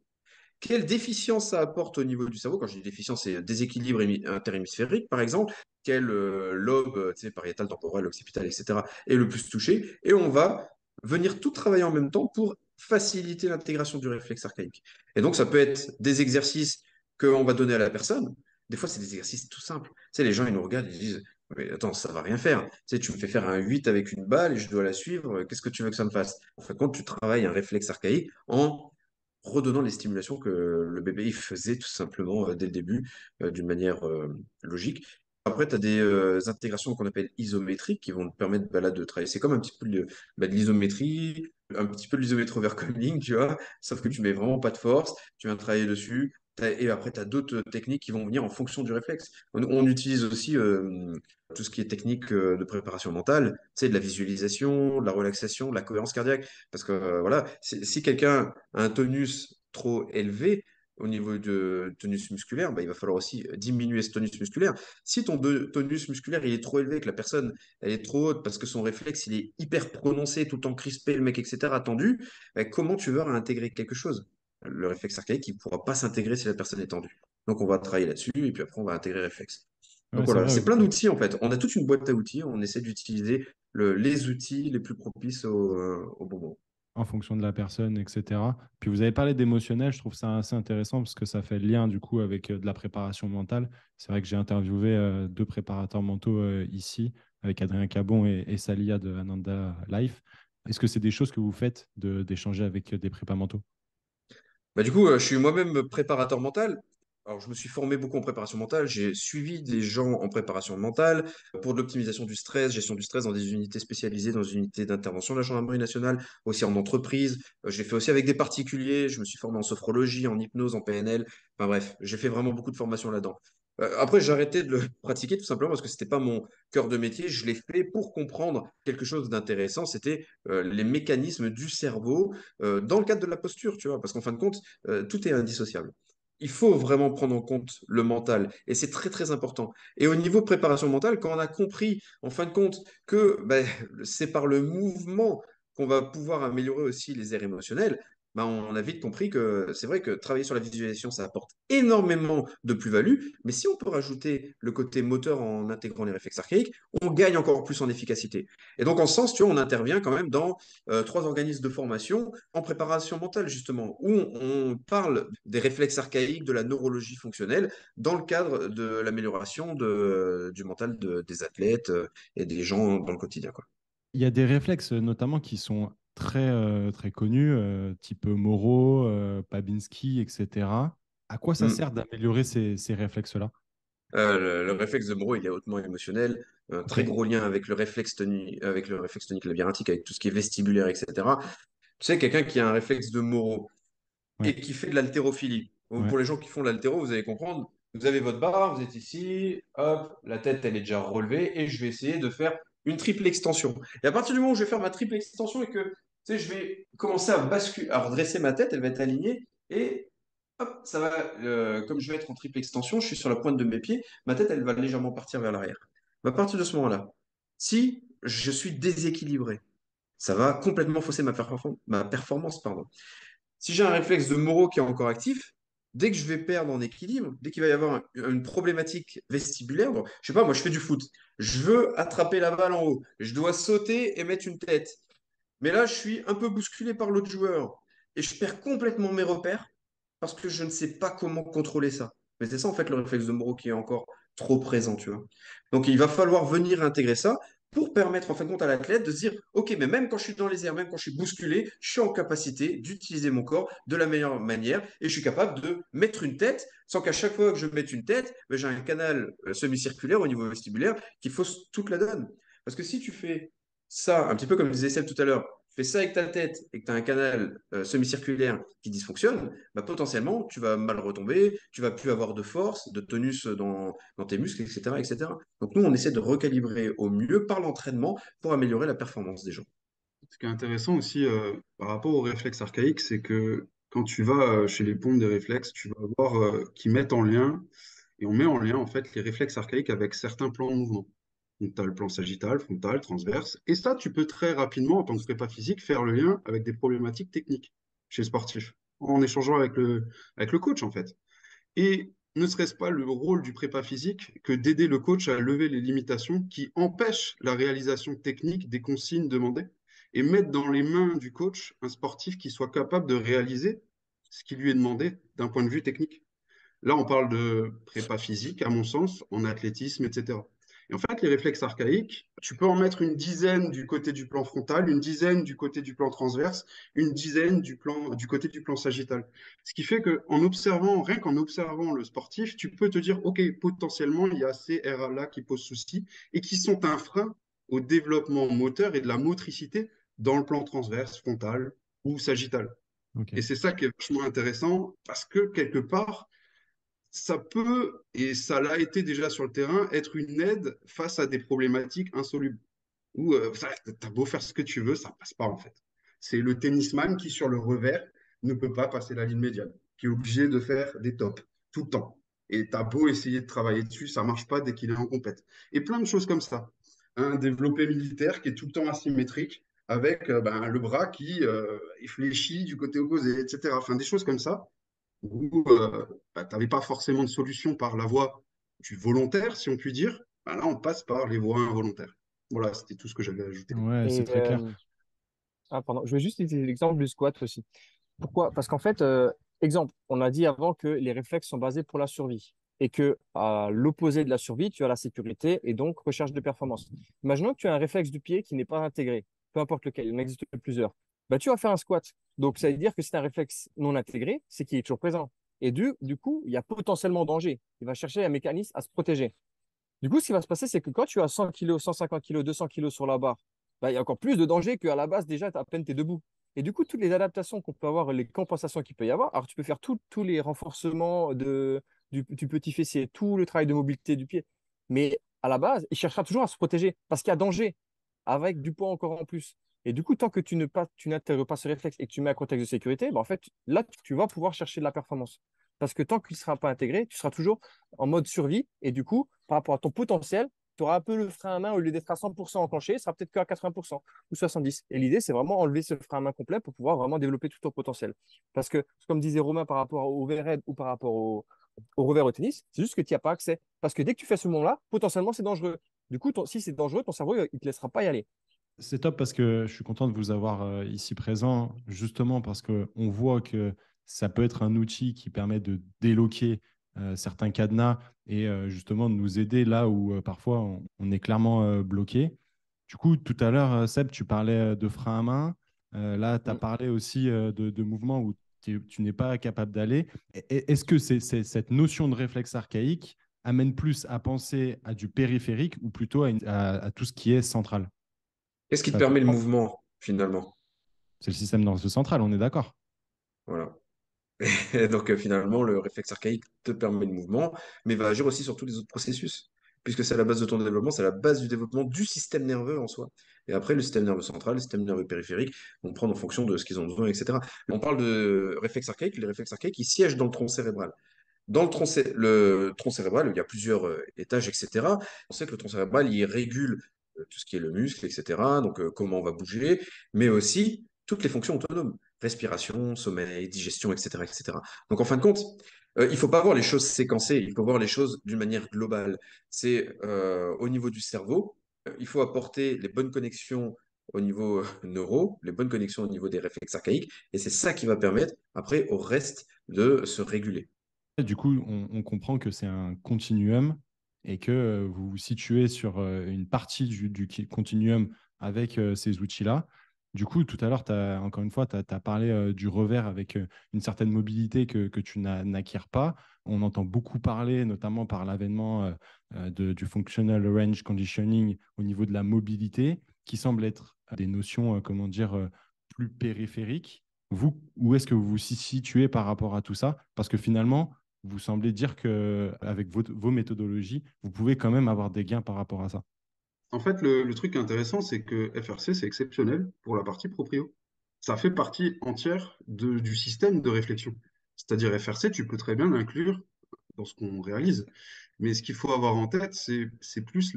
Quelle déficience ça apporte au niveau du cerveau? Quand je dis déficience, c'est déséquilibre interhémisphérique, par exemple. Quel lobe, tu sais, pariétal, temporel, occipital, etc., est le plus touché? Et on va venir tout travailler en même temps pour faciliter l'intégration du réflexe archaïque. Et donc, ça peut être des exercices qu'on va donner à la personne. Des fois, c'est des exercices tout simples. Tu sais, les gens, ils nous regardent, ils disent, mais attends, ça va rien faire. Tu sais, tu me fais faire un 8 avec une balle et je dois la suivre. Qu'est-ce que tu veux que ça me fasse? En fin de compte, tu travailles un réflexe archaïque en redonnant les stimulations que le bébé il faisait tout simplement dès le début d'une manière logique. Après, tu as des intégrations qu'on appelle isométriques qui vont te permettre bah, là, de travailler. C'est comme un petit peu de l'isométrie, un petit peu de l'isométro-overcoming, tu vois, sauf que tu mets vraiment pas de force, tu viens travailler dessus. Et après, tu as d'autres techniques qui vont venir en fonction du réflexe. On utilise aussi tout ce qui est technique de préparation mentale, tu sais, de la visualisation, de la relaxation, de la cohérence cardiaque. Parce que voilà, si quelqu'un a un tonus trop élevé, au niveau de tonus musculaire, bah, il va falloir aussi diminuer ce tonus musculaire. Si ton tonus musculaire il est trop élevé, que la personne elle est trop haute parce que son réflexe il est hyper prononcé, tout le temps crispé, le mec, etc., tendu, bah, comment tu vas réintégrer quelque chose? Le réflexe archaïque, il ne pourra pas s'intégrer si la personne est tendue. Donc on va travailler là-dessus et puis après on va intégrer le réflexe. Donc Ouais, c'est voilà, vrai. c'est plein d'outils en fait. On a toute une boîte à outils, on essaie d'utiliser les outils les plus propices au bon moment. En fonction de la personne, etc. Puis vous avez parlé d'émotionnel, je trouve ça assez intéressant parce que ça fait le lien du coup avec de la préparation mentale. C'est vrai que j'ai interviewé deux préparateurs mentaux ici, avec Adrien Cabon et Salia de Ananda Life. Est-ce que c'est des choses que vous faites d'échanger avec des prépas mentaux? Bah, du coup, je suis moi-même préparateur mental. Alors, je me suis formé beaucoup en préparation mentale. J'ai suivi des gens en préparation mentale pour de l'optimisation du stress, gestion du stress dans des unités spécialisées, dans une unité d'intervention de la gendarmerie nationale, aussi en entreprise. J'ai fait aussi avec des particuliers. Je me suis formé en sophrologie, en hypnose, en PNL. Enfin bref, j'ai fait vraiment beaucoup de formations là-dedans. Après, j'ai arrêté de le pratiquer tout simplement parce que c'était pas mon cœur de métier. Je l'ai fait pour comprendre quelque chose d'intéressant. C'était les mécanismes du cerveau dans le cadre de la posture, tu vois, parce qu'en fin de compte, tout est indissociable. Il faut vraiment prendre en compte le mental et c'est très très important. Et au niveau préparation mentale, quand on a compris en fin de compte que ben, c'est par le mouvement qu'on va pouvoir améliorer aussi les aires émotionnelles, ben, on a vite compris que c'est vrai que travailler sur la visualisation, ça apporte énormément de plus-value, mais si on peut rajouter le côté moteur en intégrant les réflexes archaïques, on gagne encore plus en efficacité. Et donc en ce sens, tu vois, on intervient quand même dans trois organismes de formation en préparation mentale, justement, où on parle des réflexes archaïques, de la neurologie fonctionnelle, dans le cadre de l'amélioration du mental des athlètes et des gens dans le quotidien, quoi. Il y a des réflexes notamment qui sont très connus, type Moro, Babinski, etc. À quoi ça Mm. sert d'améliorer ces réflexes-là? Le réflexe de Moreau, il est hautement émotionnel, un Ok. très gros lien avec le réflexe tonique labyrinthique, avec tout ce qui est vestibulaire, etc. Tu sais, quelqu'un qui a un réflexe de Moreau, Ouais, et qui fait de l'haltérophilie. ouais, Pour les gens qui font de l'haltéro, vous allez comprendre, vous avez votre barre, vous êtes ici, hop, la tête, elle est déjà relevée, et je vais essayer de faire une triple extension. Et à partir du moment où je vais faire ma triple extension et que, tu sais, je vais commencer à basculer, à redresser ma tête, elle va être alignée, et hop, ça va, comme je vais être en triple extension, je suis sur la pointe de mes pieds, ma tête, elle va légèrement partir vers l'arrière. À partir de ce moment-là, si je suis déséquilibré, ça va complètement fausser ma performance, pardon. Si j'ai un réflexe de Moro qui est encore actif, dès que je vais perdre en équilibre, dès qu'il va y avoir une problématique vestibulaire, bon, je sais pas, moi je fais du foot, je veux attraper la balle en haut, je dois sauter et mettre une tête. Mais là, je suis un peu bousculé par l'autre joueur et je perds complètement mes repères parce que je ne sais pas comment contrôler ça. Mais c'est ça en fait le réflexe de Moro qui est encore trop présent, tu vois. Donc il va falloir venir intégrer ça pour permettre en fin de compte à l'athlète de se dire, OK, mais même quand je suis dans les airs, même quand je suis bousculé, je suis en capacité d'utiliser mon corps de la meilleure manière et je suis capable de mettre une tête sans qu'à chaque fois que je mette une tête, ben, j'ai un canal semi-circulaire au niveau vestibulaire qui fausse toute la donne. Parce que si tu fais ça, un petit peu comme disait Seb tout à l'heure, fais ça avec ta tête et que tu as un canal semi-circulaire qui dysfonctionne, bah, potentiellement, tu vas mal retomber, tu vas plus avoir de force, de tonus dans tes muscles, etc., etc. Donc nous, on essaie de recalibrer au mieux par l'entraînement pour améliorer la performance des gens. Ce qui est intéressant aussi par rapport aux réflexes archaïques, c'est que quand tu vas chez les pompes des réflexes, tu vas voir qu'ils mettent en lien, et on met en lien en fait les réflexes archaïques avec certains plans de mouvement. Donc tu as le plan sagittal, frontal, transverse, et ça, tu peux très rapidement, en tant que prépa physique, faire le lien avec des problématiques techniques chez le sportif, en échangeant avec le coach en fait. Et ne serait-ce pas le rôle du prépa physique que d'aider le coach à lever les limitations qui empêchent la réalisation technique des consignes demandées et mettre dans les mains du coach un sportif qui soit capable de réaliser ce qui lui est demandé d'un point de vue technique. Là, on parle de prépa physique, à mon sens, en athlétisme, etc. Et en fait, les réflexes archaïques, tu peux en mettre une dizaine du côté du plan frontal, une dizaine du côté du plan transverse, une dizaine du côté du plan sagittal. Ce qui fait qu'en observant, rien qu'en observant le sportif, tu peux te dire, OK, potentiellement, il y a ces RA-là qui posent souci et qui sont un frein au développement moteur et de la motricité dans le plan transverse, frontal ou sagittal. Et ok. c'est ça qui est vachement intéressant parce que quelque part, ça peut, et ça l'a été déjà sur le terrain, être une aide face à des problématiques insolubles. Où t'as beau faire ce que tu veux, ça passe pas en fait. C'est le tennisman qui, sur le revers, ne peut pas passer la ligne médiane. qui est obligé de faire des tops tout le temps. Et tu as beau essayer de travailler dessus, ça ne marche pas dès qu'il est en compète. Et plein de choses comme ça. Un développé militaire qui est tout le temps asymétrique, avec le bras qui est fléchi du côté opposé, etc. Enfin, des choses comme ça, où tu n'avais pas forcément de solution par la voie du volontaire, si on peut dire. Là, on passe par les voies involontaires. Voilà, c'était tout ce que j'avais ajouté. Ouais, c'est Et, très clair. pardon, je vais juste utiliser l'exemple du squat aussi. Pourquoi? Parce qu'en fait, exemple, on a dit avant que les réflexes sont basés pour la survie et que à l'opposé de la survie, tu as la sécurité et donc recherche de performance. Imaginons que tu as un réflexe du pied qui n'est pas intégré, peu importe lequel, il en existe plusieurs. Bah, tu vas faire un squat. Donc, ça veut dire que c'est un réflexe non intégré, c'est qui est toujours présent. Et du coup, il y a potentiellement danger. Il va chercher un mécanisme à se protéger. Du coup, ce qui va se passer, c'est que quand tu as 100 kilos, 150 kilos, 200 kilos sur la barre, bah, il y a encore plus de danger qu'à la base, déjà, à peine tu es debout. Et du coup, toutes les adaptations qu'on peut avoir, les compensations qu'il peut y avoir, alors tu peux faire tous les renforcements du petit fessier, tout le travail de mobilité du pied. Mais à la base, il cherchera toujours à se protéger parce qu'il y a danger avec du poids encore en plus. Et du coup, tant que tu n'intègres pas ce réflexe et que tu mets un contexte de sécurité, bah, en fait, là, tu vas pouvoir chercher de la performance. Parce que tant qu'il ne sera pas intégré, tu seras toujours en mode survie. Et du coup, par rapport à ton potentiel, tu auras un peu le frein à main, au lieu d'être à 100% enclenché, il sera peut-être qu'à 80% ou 70%. Et l'idée, c'est vraiment enlever ce frein à main complet pour pouvoir vraiment développer tout ton potentiel. Parce que, comme disait Romain par rapport au overhead ou par rapport au revers au tennis, c'est juste que tu n'y as pas accès. Parce que dès que tu fais ce moment-là, potentiellement, c'est dangereux. Du coup, si c'est dangereux, ton cerveau, il ne te laissera pas y aller. C'est top parce que je suis content de vous avoir ici présent, justement parce qu'on voit que ça peut être un outil qui permet de déloquer certains cadenas et justement de nous aider là où parfois on est clairement bloqué. Du coup, tout à l'heure, Seb, tu parlais de frein à main. Là, tu as Mm. parlé aussi de mouvements où tu n'es pas capable d'aller. Est-ce que cette notion de réflexe archaïque amène plus à penser à du périphérique ou plutôt à tout ce qui est central? Qu'est-ce qui te Ça te permet le parle. mouvement, finalement? C'est le système nerveux central, on est d'accord. Voilà. Et donc, finalement, le réflexe archaïque te permet le mouvement, mais va agir aussi sur tous les autres processus. Puisque c'est la base de ton développement, c'est la base du développement du système nerveux en soi. Et après, le système nerveux central, le système nerveux périphérique vont prendre en fonction de ce qu'ils ont besoin, etc. On parle de réflexe archaïque. Les réflexes archaïques, ils siègent dans le tronc cérébral. Dans le tronc cérébral, il y a plusieurs étages, etc. On sait que le tronc cérébral, il régule tout ce qui est le muscle, etc. Donc, comment on va bouger, mais aussi toutes les fonctions autonomes, respiration, sommeil, digestion, etc., etc. Donc, en fin de compte, il ne faut pas voir les choses séquencées, il faut voir les choses d'une manière globale. C'est au niveau du cerveau, il faut apporter les bonnes connexions au niveau neuro, les bonnes connexions au niveau des réflexes archaïques, et c'est ça qui va permettre après au reste de se réguler. Du coup, on comprend que c'est un continuum et que vous vous situez sur une partie du continuum avec ces outils-là. Du coup, tout à l'heure, encore une fois, tu as parlé du revers avec une certaine mobilité que tu n'acquiers pas. On entend beaucoup parler, notamment par l'avènement du functional range conditioning au niveau de la mobilité, qui semble être des notions, comment dire, plus périphériques. Vous, où est-ce que vous vous situez par rapport à tout ça? Parce que finalement, vous semblez dire qu'avec vos méthodologies, vous pouvez quand même avoir des gains par rapport à ça. En fait, le truc intéressant, c'est que FRC, c'est exceptionnel pour la partie proprio. Ça fait partie entière du système de réflexion. C'est-à-dire FRC, tu peux très bien l'inclure dans ce qu'on réalise. Mais ce qu'il faut avoir en tête, c'est plus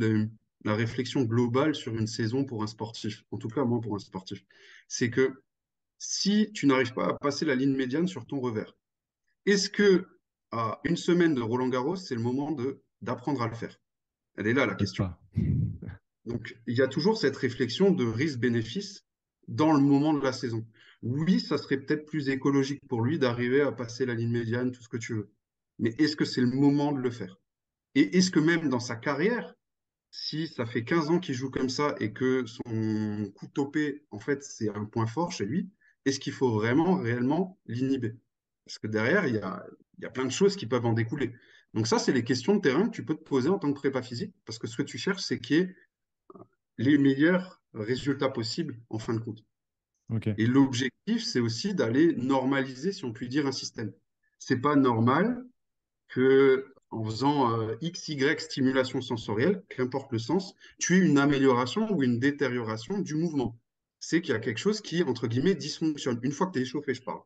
la réflexion globale sur une saison pour un sportif. En tout cas, moi, pour un sportif. C'est que si tu n'arrives pas à passer la ligne médiane sur ton revers, est-ce que à une semaine de Roland-Garros, c'est le moment d'apprendre à le faire? Elle est là, la Peut-être question. pas. Donc, il y a toujours cette réflexion de risque-bénéfice dans le moment de la saison. Oui, ça serait peut-être plus écologique pour lui d'arriver à passer la ligne médiane, tout ce que tu veux. Mais est-ce que c'est le moment de le faire? Et est-ce que même dans sa carrière, si ça fait 15 ans qu'il joue comme ça et que son coup topé, en fait, c'est un point fort chez lui, est-ce qu'il faut vraiment, réellement l'inhiber? Parce que derrière, il y a plein de choses qui peuvent en découler. Donc ça, c'est les questions de terrain que tu peux te poser en tant que prépa physique, parce que ce que tu cherches, c'est qu'il y ait les meilleurs résultats possibles en fin de compte. Ok. Et l'objectif, c'est aussi d'aller normaliser, si on peut dire, un système. C'est pas normal que en faisant X, Y stimulation sensorielle, qu'importe le sens, tu aies une amélioration ou une détérioration du mouvement. C'est qu'il y a quelque chose qui, entre guillemets, dysfonctionne. Une fois que tu es échauffé, je parle.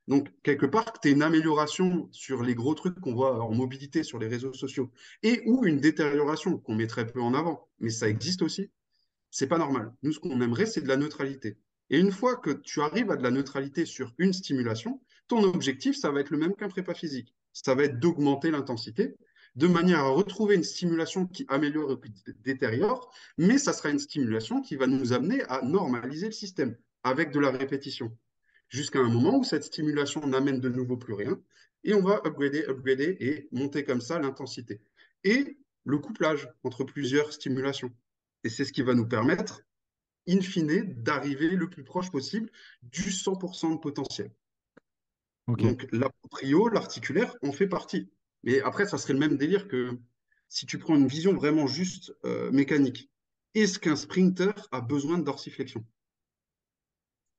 Donc, quelque part, tu as une amélioration sur les gros trucs qu'on voit en mobilité sur les réseaux sociaux et ou une détérioration qu'on met très peu en avant, mais ça existe aussi, c'est pas normal. Nous, ce qu'on aimerait, c'est de la neutralité. Et une fois que tu arrives à de la neutralité sur une stimulation, ton objectif, ça va être le même qu'un prépa physique. Ça va être d'augmenter l'intensité de manière à retrouver une stimulation qui améliore et qui détériore, mais ça sera une stimulation qui va nous amener à normaliser le système avec de la répétition jusqu'à un moment où cette stimulation n'amène de nouveau plus rien, et on va upgrader et monter comme ça l'intensité. Et le couplage entre plusieurs stimulations. Et c'est ce qui va nous permettre, in fine, d'arriver le plus proche possible du 100% de potentiel. Ok. Donc la proprio, l'articulaire, en fait partie. Mais après, ça serait le même délire que si tu prends une vision vraiment juste mécanique. Est-ce qu'un sprinter a besoin de dorsiflexion?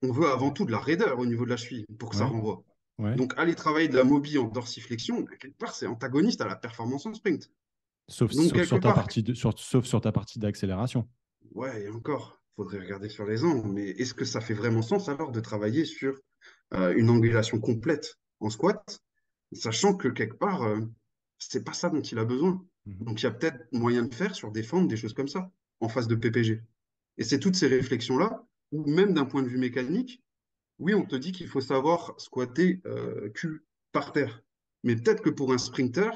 On veut avant tout de la raideur au niveau de la cheville pour que ça Ouais, renvoie. ouais. Donc, aller travailler de la mobie en dorsiflexion, quelque part, c'est antagoniste à la performance en sprint. Donc, Sauf quelque sur ta part, partie sauf sur ta partie d'accélération. ouais, et encore, il faudrait regarder sur les angles, mais est-ce que ça fait vraiment sens alors de travailler sur une angulation complète en squat, sachant que quelque part, c'est pas ça dont il a besoin. Mhm. Donc, il y a peut-être moyen de faire sur des fentes, des choses comme ça, en phase de PPG. Et c'est toutes ces réflexions-là, ou même d'un point de vue mécanique, oui, on te dit qu'il faut savoir squatter cul par terre. Mais peut-être que pour un sprinter,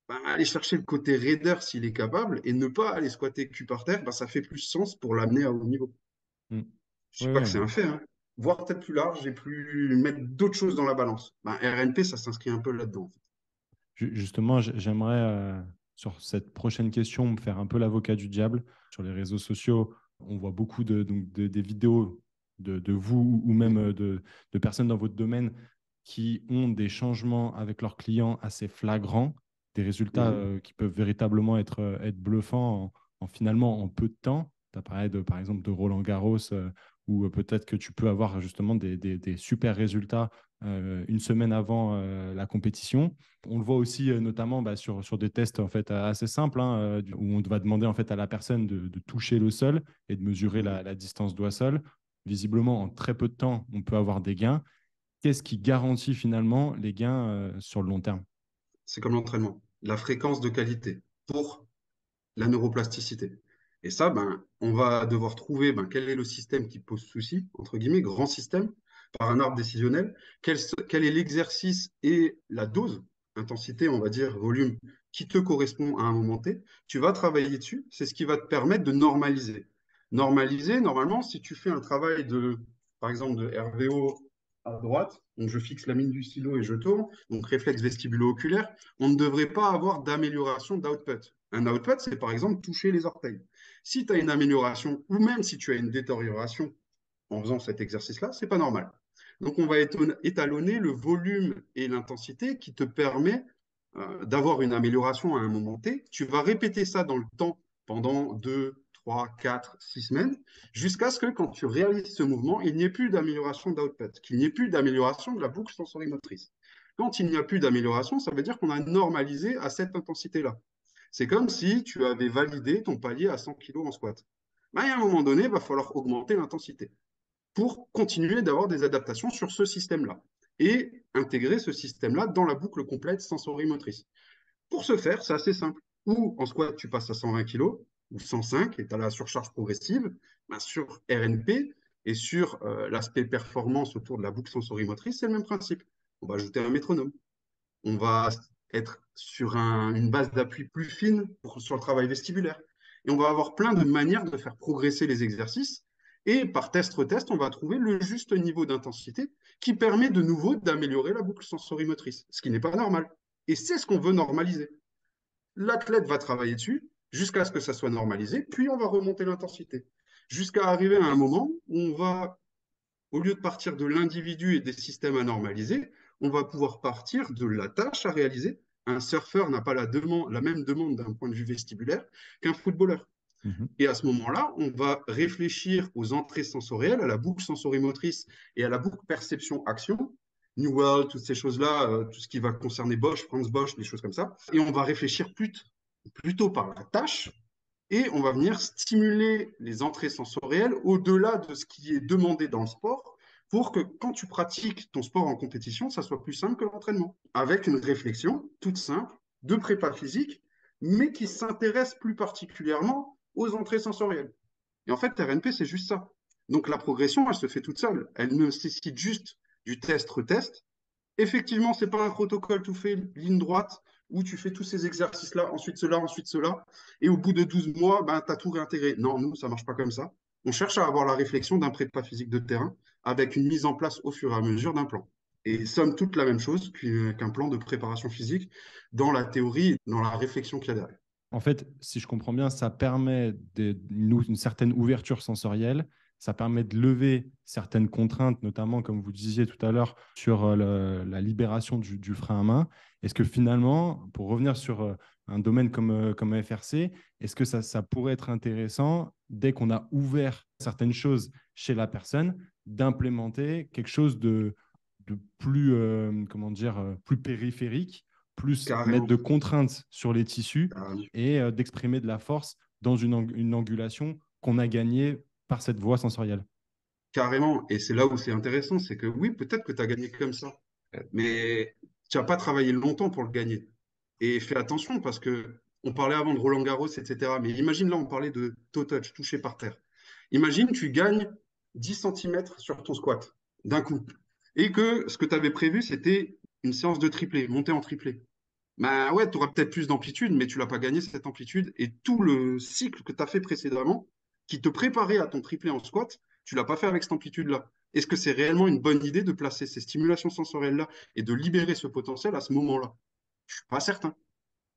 ben, aller chercher le côté raider s'il est capable et ne pas aller squatter cul par terre, ben, ça fait plus sens pour l'amener à haut niveau. Mm. Je ne Ouais, dis pas que ouais. c'est un fait, hein. Voir peut-être plus large et plus mettre d'autres choses dans la balance. Ben, RNP, ça s'inscrit un peu là-dedans. Justement, j'aimerais, sur cette prochaine question, me faire un peu l'avocat du diable. Sur les réseaux sociaux, on voit beaucoup des vidéos de vous ou même de personnes dans votre domaine qui ont des changements avec leurs clients assez flagrants, des résultats Mhm. qui peuvent véritablement être bluffants finalement en peu de temps. Tu as parlé par exemple de Roland Garros, où peut-être que tu peux avoir justement des super résultats une semaine avant la compétition. On le voit aussi notamment sur des tests en fait, assez simples, hein, où on va demander en fait, à la personne de toucher le sol et de mesurer Mhm. la distance doigt-sol. Visiblement, en très peu de temps, on peut avoir des gains. Qu'est-ce qui garantit finalement les gains sur le long terme? C'est comme l'entraînement. La fréquence de qualité pour la neuroplasticité. Et ça, ben, on va devoir trouver ben, quel est le système qui pose souci, entre guillemets, grand système, par un arbre décisionnel, quel est l'exercice et la dose, intensité, on va dire, volume, qui te correspond à un moment T. Tu vas travailler dessus, c'est ce qui va te permettre de normaliser. Normaliser, normalement, si tu fais un travail de, par exemple, de RVO à droite, donc je fixe la mine du stylo et je tourne, donc réflexe vestibulo-oculaire, on ne devrait pas avoir d'amélioration d'output. Un output, c'est par exemple toucher les orteils. Si tu as une amélioration ou même si tu as une détérioration en faisant cet exercice-là, c'est pas normal. Donc on va étalonner le volume et l'intensité qui te permet d'avoir une amélioration à un moment T. Tu vas répéter ça dans le temps pendant 2, 3, 4, 6 semaines, jusqu'à ce que quand tu réalises ce mouvement, il n'y ait plus d'amélioration d'output, qu'il n'y ait plus d'amélioration de la boucle sensorimotrice. Quand il n'y a plus d'amélioration, ça veut dire qu'on a normalisé à cette intensité-là. C'est comme si tu avais validé ton palier à 100 kg en squat. Ben, à un moment donné, il va falloir augmenter l'intensité pour continuer d'avoir des adaptations sur ce système-là et intégrer ce système-là dans la boucle complète sensorimotrice. Pour ce faire, c'est assez simple. Ou en squat, tu passes à 120 kg ou 105 et tu as la surcharge progressive. Ben, sur RNP et sur l'aspect performance autour de la boucle sensorimotrice, c'est le même principe. On va ajouter un métronome. On va être sur une base d'appui plus fine sur le travail vestibulaire. Et on va avoir plein de manières de faire progresser les exercices. Et par test-retest, on va trouver le juste niveau d'intensité qui permet de nouveau d'améliorer la boucle sensorimotrice, ce qui n'est pas normal. Et c'est ce qu'on veut normaliser. L'athlète va travailler dessus jusqu'à ce que ça soit normalisé, puis on va remonter l'intensité. Jusqu'à arriver à un moment où on va, au lieu de partir de l'individu et des systèmes à normaliser, on va pouvoir partir de la tâche à réaliser. Un surfeur n'a pas la même demande d'un point de vue vestibulaire qu'un footballeur. Mhm. Et à ce moment-là, on va réfléchir aux entrées sensorielles, à la boucle sensorimotrice et à la boucle perception-action. New World, toutes ces choses-là, tout ce qui va concerner Bosch, Franz Bosch, des choses comme ça. Et on va réfléchir plutôt par la tâche et on va venir stimuler les entrées sensorielles au-delà de ce qui est demandé dans le sport pour que quand tu pratiques ton sport en compétition, ça soit plus simple que l'entraînement, avec une réflexion toute simple de prépa physique, mais qui s'intéresse plus particulièrement aux entrées sensorielles. Et en fait, RNP, c'est juste ça. Donc la progression, elle se fait toute seule. Elle nécessite juste du test-retest. Effectivement, ce n'est pas un protocole tout fait, ligne droite, où tu fais tous ces exercices-là, ensuite cela, ensuite cela, et au bout de 12 mois, ben, tu as tout réintégré. Non, nous, ça ne marche pas comme ça. On cherche à avoir la réflexion d'un prépa physique de terrain avec une mise en place au fur et à mesure d'un plan. Et somme toute la même chose qu'un plan de préparation physique dans la théorie, dans la réflexion qu'il y a derrière. En fait, si je comprends bien, ça permet une certaine ouverture sensorielle, ça permet de lever certaines contraintes, notamment, comme vous disiez tout à l'heure, sur la libération du frein à main. Est-ce que finalement, pour revenir sur un domaine comme FRC, est-ce que ça pourrait être intéressant, dès qu'on a ouvert certaines choses chez la personne, d'implémenter quelque chose de plus, comment dire, plus périphérique, plus mettre Carrément. de contraintes sur les tissus Carrément. et d'exprimer de la force dans une angulation qu'on a gagnée par cette voie sensorielle. Carrément. Et c'est là où c'est intéressant, c'est que oui, peut-être que tu as gagné comme ça, mais tu n'as pas travaillé longtemps pour le gagner. Et fais attention parce que on parlait avant de Roland Garros, etc. Mais imagine là, on parlait de toe touch, touché par terre. Imagine, tu gagnes 10 centimètres sur ton squat d'un coup. Et que ce que tu avais prévu, c'était une séance de triplé, montée en triplé. Ben ouais, tu auras peut-être plus d'amplitude, mais tu l'as pas gagné cette amplitude. Et tout le cycle que tu as fait précédemment, qui te préparait à ton triplé en squat, tu l'as pas fait avec cette amplitude-là. Est-ce que c'est réellement une bonne idée de placer ces stimulations sensorielles-là et de libérer ce potentiel à ce moment-là? Je suis pas certain.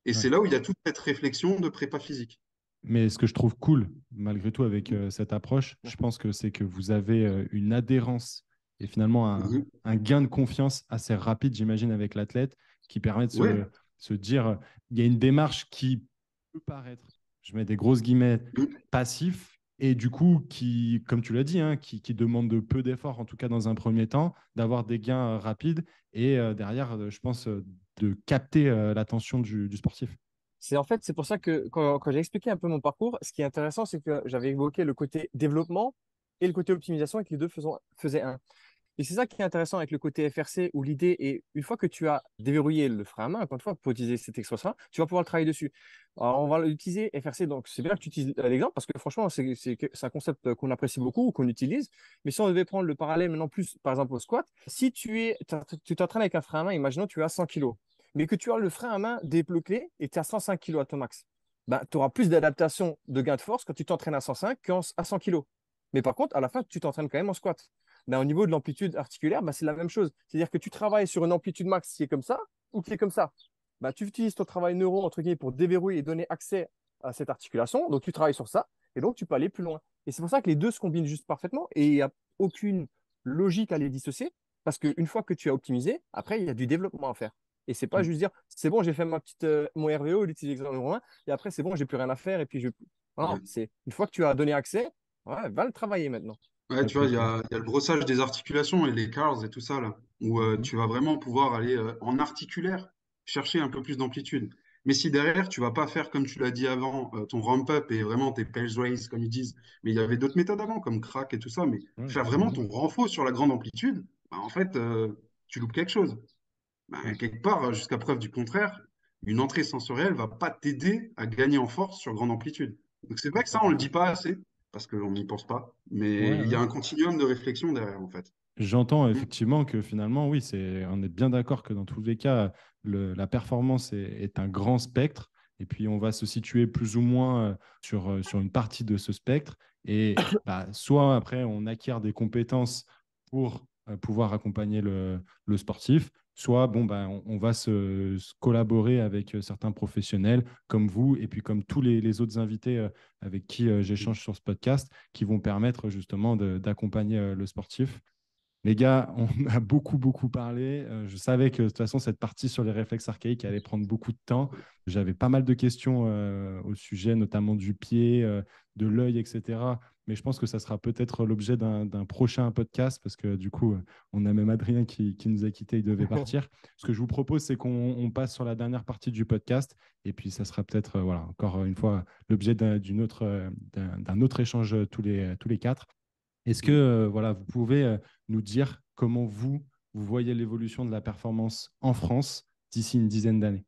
Et Ouais. c'est là où il y a toute cette réflexion de prépa physique. Mais ce que je trouve cool, malgré tout, avec cette approche, je pense que c'est que vous avez une adhérence et finalement Mhm. un gain de confiance assez rapide, j'imagine, avec l'athlète, qui permet de Ouais. se dire, il y a une démarche qui peut paraître, je mets des grosses guillemets, Mhm. passif, et du coup, qui, comme tu l'as dit, hein, qui demande de peu d'efforts, en tout cas dans un premier temps, d'avoir des gains rapides, et derrière, je pense, de capter l'attention du sportif. C'est en fait, c'est pour ça que quand j'ai expliqué un peu mon parcours, ce qui est intéressant, c'est que j'avais évoqué le côté développement et le côté optimisation et que les deux faisaient un. Et c'est ça qui est intéressant avec le côté FRC où l'idée est, une fois que tu as déverrouillé le frein à main, encore une fois, pour utiliser cette expression, tu vas pouvoir travailler dessus. Alors, on va l'utiliser FRC, donc c'est bien que tu utilises l'exemple parce que franchement, c'est un concept qu'on apprécie beaucoup, qu'on utilise. Mais si on devait prendre le parallèle maintenant plus, par exemple, au squat, si tu t'entraînes avec un frein à main, imaginons tu as 100 kilos, mais que tu as le frein à main débloqué et tu as 105 kilos à ton max, ben, tu auras plus d'adaptation de gain de force quand tu t'entraînes à 105 qu'à 100 kilos. Mais par contre, à la fin, tu t'entraînes quand même en squat. Ben, au niveau de l'amplitude articulaire, ben, c'est la même chose. C'est-à-dire que tu travailles sur une amplitude max qui est comme ça ou qui est comme ça. Ben, tu utilises ton travail neuro, entre guillemets, pour déverrouiller et donner accès à cette articulation. Donc, tu travailles sur ça et donc tu peux aller plus loin. Et c'est pour ça que les deux se combinent juste parfaitement et il n'y a aucune logique à les dissocier parce qu'une fois que tu as optimisé, après, il y a du développement à faire. Et c'est pas juste dire, c'est bon, j'ai fait mon RVO, l'utilisation numéro 1, et après, c'est bon, j'ai plus rien à faire. Et puis, non, Ouais. c'est une fois que tu as donné accès, ouais, va le travailler maintenant. Ouais, tu Ok, vois, ok. il y a le brossage des articulations et les cars et tout ça, là, où Mhm. tu vas vraiment pouvoir aller en articulaire, chercher un peu plus d'amplitude. Mais si derrière, tu vas pas faire, comme tu l'as dit avant, ton ramp-up et vraiment tes pulse raise, comme ils disent, mais il y avait d'autres méthodes avant, comme crack et tout ça, mais Ouais, faire vraiment absolument. ton renfort sur la grande amplitude, bah, en fait, tu loupes quelque chose. Bah, Ouais. quelque part, jusqu'à preuve du contraire, une entrée sensorielle va pas t'aider à gagner en force sur grande amplitude. Donc c'est vrai que ça, on le dit pas assez, parce qu'on n'y pense pas, mais Ouais, il y ouais. a un continuum de réflexion derrière, en fait. J'entends Mm. effectivement que finalement, oui, on est bien d'accord que dans tous les cas, la performance est un grand spectre. Et puis, on va se situer plus ou moins sur une partie de ce spectre. Et bah, soit après, on acquiert des compétences pour pouvoir accompagner le sportif, soit bon, bah, on va se collaborer avec certains professionnels comme vous et puis comme tous les autres invités avec qui j'échange sur ce podcast qui vont permettre justement d'accompagner le sportif. Les gars, on a beaucoup, beaucoup parlé. Je savais que de toute façon, cette partie sur les réflexes archaïques allait prendre beaucoup de temps. J'avais pas mal de questions au sujet, notamment du pied, de l'œil, etc. Mais je pense que ça sera peut-être l'objet d'un prochain podcast parce que du coup, on a même Adrien qui nous a quittés, il devait partir. Ce que je vous propose, c'est qu'on passe sur la dernière partie du podcast et puis ça sera peut-être, voilà, encore une fois, l'objet d'un autre échange tous les quatre. Est-ce que voilà, vous pouvez nous dire comment vous voyez l'évolution de la performance en France d'ici une dizaine d'années?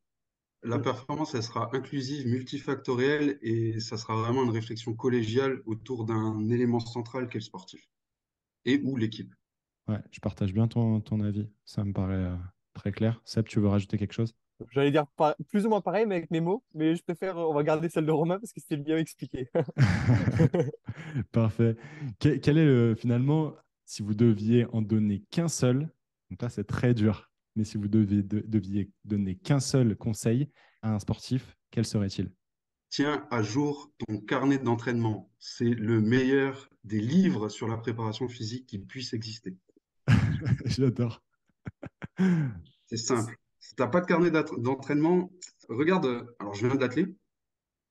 La performance, elle sera inclusive, multifactorielle et ça sera vraiment une réflexion collégiale autour d'un élément central qu'est le sportif et ou l'équipe. Ouais, je partage bien ton avis. Ça me paraît très clair. Seb, tu veux rajouter quelque chose? J'allais dire plus ou moins pareil, mais avec mes mots, mais je préfère, on va garder celle de Romain parce que c'était bien expliqué. Parfait. Quel est finalement, si vous deviez en donner qu'un seul, donc là c'est très dur, mais si vous deviez donner qu'un seul conseil à un sportif, quel serait-il? Tiens à jour ton carnet d'entraînement. C'est le meilleur des livres sur la préparation physique qui puisse exister. J'adore. C'est simple. Si tu n'as pas de carnet d'entraînement, regarde, alors je viens d'atteler,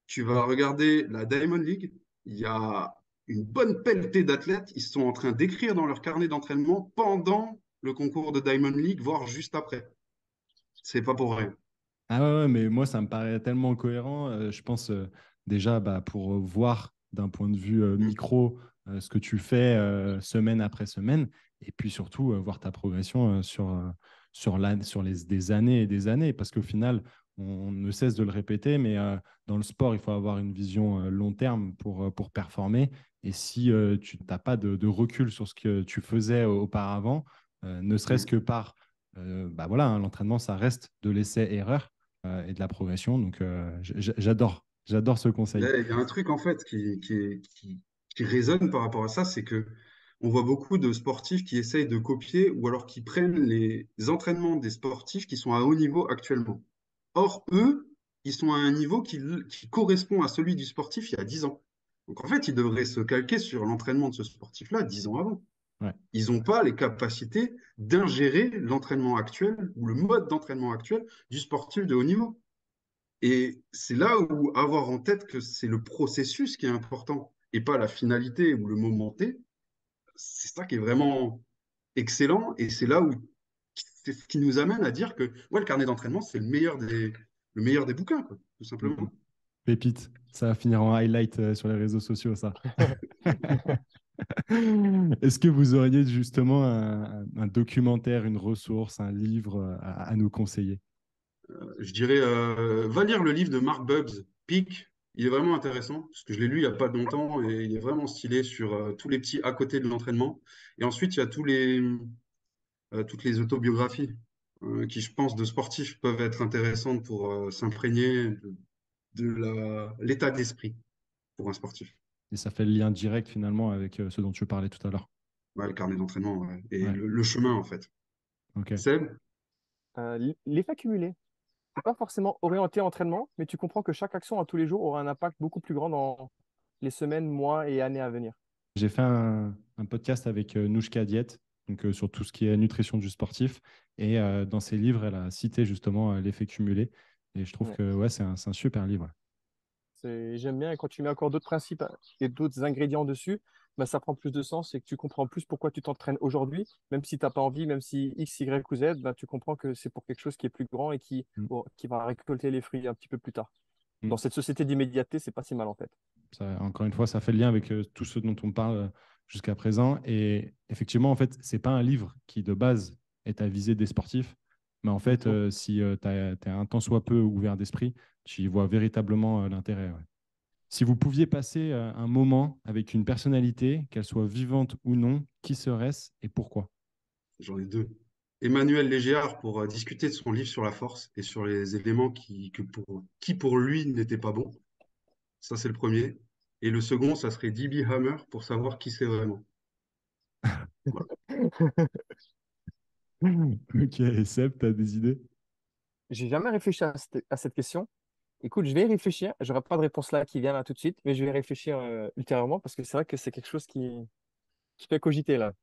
tu vas regarder la Diamond League, il y a une bonne pelletée d'athlètes, ils sont en train d'écrire dans leur carnet d'entraînement pendant le concours de Diamond League, voire juste après. C'est pas pour rien. Ah ouais, ouais, mais moi, ça me paraît tellement cohérent. Je pense déjà pour voir d'un point de vue micro ce que tu fais semaine après semaine, et puis surtout voir ta progression des années et des années, parce qu'au final, on ne cesse de le répéter, mais dans le sport, il faut avoir une vision long terme pour performer. Et si tu n'as pas de recul sur ce que tu faisais auparavant, ne serait-ce Mm. que par bah voilà, hein, l'entraînement, ça reste de l'essai-erreur et de la progression. Donc, j'adore ce conseil. Il y a un truc en fait qui résonne par rapport à ça, c'est que on voit beaucoup de sportifs qui essayent de copier ou alors qui prennent les entraînements des sportifs qui sont à haut niveau actuellement. Or, eux, ils sont à un niveau qui correspond à celui du sportif il y a 10 ans. Donc en fait, ils devraient se calquer sur l'entraînement de ce sportif-là 10 ans avant. Ouais. Ils n'ont pas les capacités d'ingérer l'entraînement actuel ou le mode d'entraînement actuel du sportif de haut niveau. Et c'est là où avoir en tête que c'est le processus qui est important et pas la finalité ou le moment T, c'est ça qui est vraiment excellent. Et c'est là où c'est ce qui nous amène à dire que ouais, le carnet d'entraînement, c'est le meilleur des bouquins, quoi, tout Mm. simplement. Pépite, ça va finir en highlight sur les réseaux sociaux, ça. Est-ce que vous auriez justement un documentaire, une ressource, un livre à nous conseiller? Je dirais, va lire le livre de Mark Bubbs, Peak. Il est vraiment intéressant, parce que je l'ai lu il n'y a pas longtemps, et il est vraiment stylé sur tous les petits à côté de l'entraînement. Et ensuite, il y a toutes les autobiographies qui, je pense, de sportifs peuvent être intéressantes pour s'imprégner de l'état d'esprit pour un sportif. Et ça fait le lien direct finalement avec ce dont tu parlais tout à l'heure. Ouais, le carnet d'entraînement ouais, et Ouais, le chemin, en fait. ok. Seb, L'effet cumulé. C'est pas forcément orienté entraînement, mais tu comprends que chaque action à tous les jours aura un impact beaucoup plus grand dans les semaines, mois et années à venir. J'ai fait un podcast avec Nouchka Diet, donc sur tout ce qui est nutrition du sportif. Et dans ses livres, elle a cité justement l'effet cumulé. Et je trouve Ouais. que ouais, c'est un super livre. J'aime bien, et quand tu mets encore d'autres principes et d'autres ingrédients dessus, bah, ça prend plus de sens et que tu comprends plus pourquoi tu t'entraînes aujourd'hui, même si tu n'as pas envie, même si X, Y ou Z, bah, tu comprends que c'est pour quelque chose qui est plus grand et Mm. bon, qui va récolter les fruits un petit peu plus tard. Mm. Dans cette société d'immédiateté, c'est pas si mal en fait. Encore une fois, ça fait le lien avec tout ce dont on parle jusqu'à présent. Et effectivement, en fait, c'est pas un livre qui, de base, est à viser des sportifs. Mais en fait, Non. si tu es un tant soit peu ouvert d'esprit, tu y vois véritablement l'intérêt. Ouais. Si vous pouviez passer un moment avec une personnalité, qu'elle soit vivante ou non, qui serait-ce et pourquoi? j'en ai deux. Emmanuel Légéard pour discuter de son livre sur la force et sur les éléments qui pour lui n'étaient pas bons. Ça, c'est le premier. Et le second, ça serait D.B. Hammer pour savoir qui c'est vraiment. Voilà. Ok, et Seb, tu as des idées? J'ai jamais réfléchi à cette question. Écoute, je vais y réfléchir. J'aurai pas de réponse là qui vient là tout de suite, mais je vais y réfléchir ultérieurement parce que c'est vrai que c'est quelque chose qui fait cogiter là.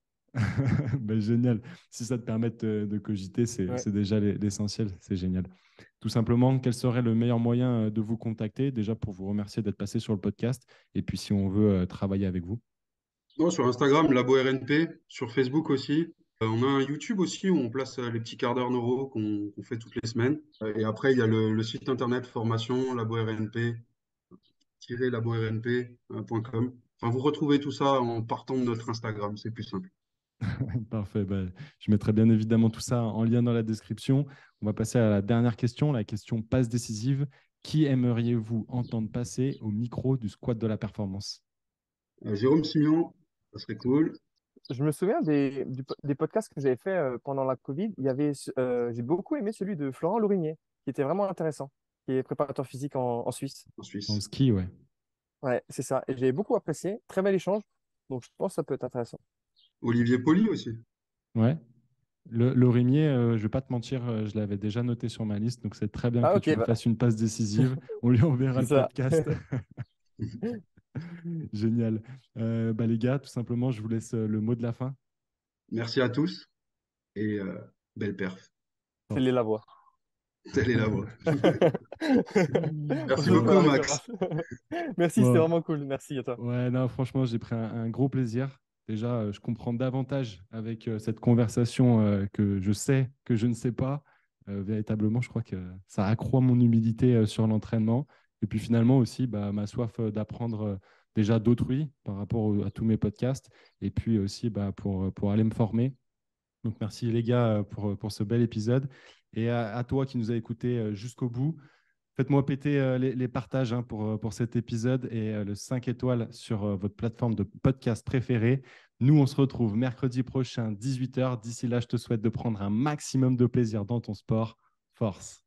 Ben, génial. Si ça te permet de cogiter, Ouais. c'est déjà l'essentiel. C'est génial. Tout simplement, quel serait le meilleur moyen de vous contacter, déjà pour vous remercier d'être passé sur le podcast, et puis si on veut travailler avec vous. Non, sur Instagram, Labo RNP, sur Facebook aussi. On a un YouTube aussi où on place les petits quarts d'heure neuro qu'on fait toutes les semaines. Et après, il y a le site internet formation labornp-labornp.com. Enfin, vous retrouvez tout ça en partant de notre Instagram, c'est plus simple. Parfait. Bah, je mettrai bien évidemment tout ça en lien dans la description. On va passer à la dernière question, la question passe décisive. Qui aimeriez-vous entendre passer au micro du squat de la performance? Jérôme Simian, ça serait cool. Je me souviens des podcasts que j'avais fait pendant la Covid. J'ai beaucoup aimé celui de Florent Lourigné, qui était vraiment intéressant, qui est préparateur physique en Suisse. En Dans le Suisse. ski, ouais. Ouais, c'est ça. Et j'ai beaucoup apprécié. Très bel échange. Donc, je pense que ça peut être intéressant. Olivier Poli aussi. Ouais. Le Rimier, je ne vais pas te mentir, je l'avais déjà noté sur ma liste, donc c'est très bien Ah, que ok, tu lui bah, fasses une passe décisive. On lui enverra c'est le ça. podcast. Génial. Bah, les gars, tout simplement, je vous laisse le mot de la fin. Merci à tous et belle perf. C'est les la voix. Telle est la voix. On Merci se refait la beaucoup, Max. référence. Merci, c'était Bon, vraiment cool. Merci à toi. ouais, non, franchement, j'ai pris un gros plaisir. Déjà, je comprends davantage avec cette conversation que je sais que je ne sais pas. Véritablement, je crois que ça accroît mon humilité sur l'entraînement. Et puis finalement aussi, bah, ma soif d'apprendre déjà d'autrui par rapport à tous mes podcasts. Et puis aussi bah, pour aller me former. Donc merci les gars pour ce bel épisode. Et à toi qui nous as écoutés jusqu'au bout. Faites-moi péter les partages hein, pour cet épisode et le 5 étoiles sur votre plateforme de podcast préférée. Nous, on se retrouve mercredi prochain, 18h. D'ici là, je te souhaite de prendre un maximum de plaisir dans ton sport. Force!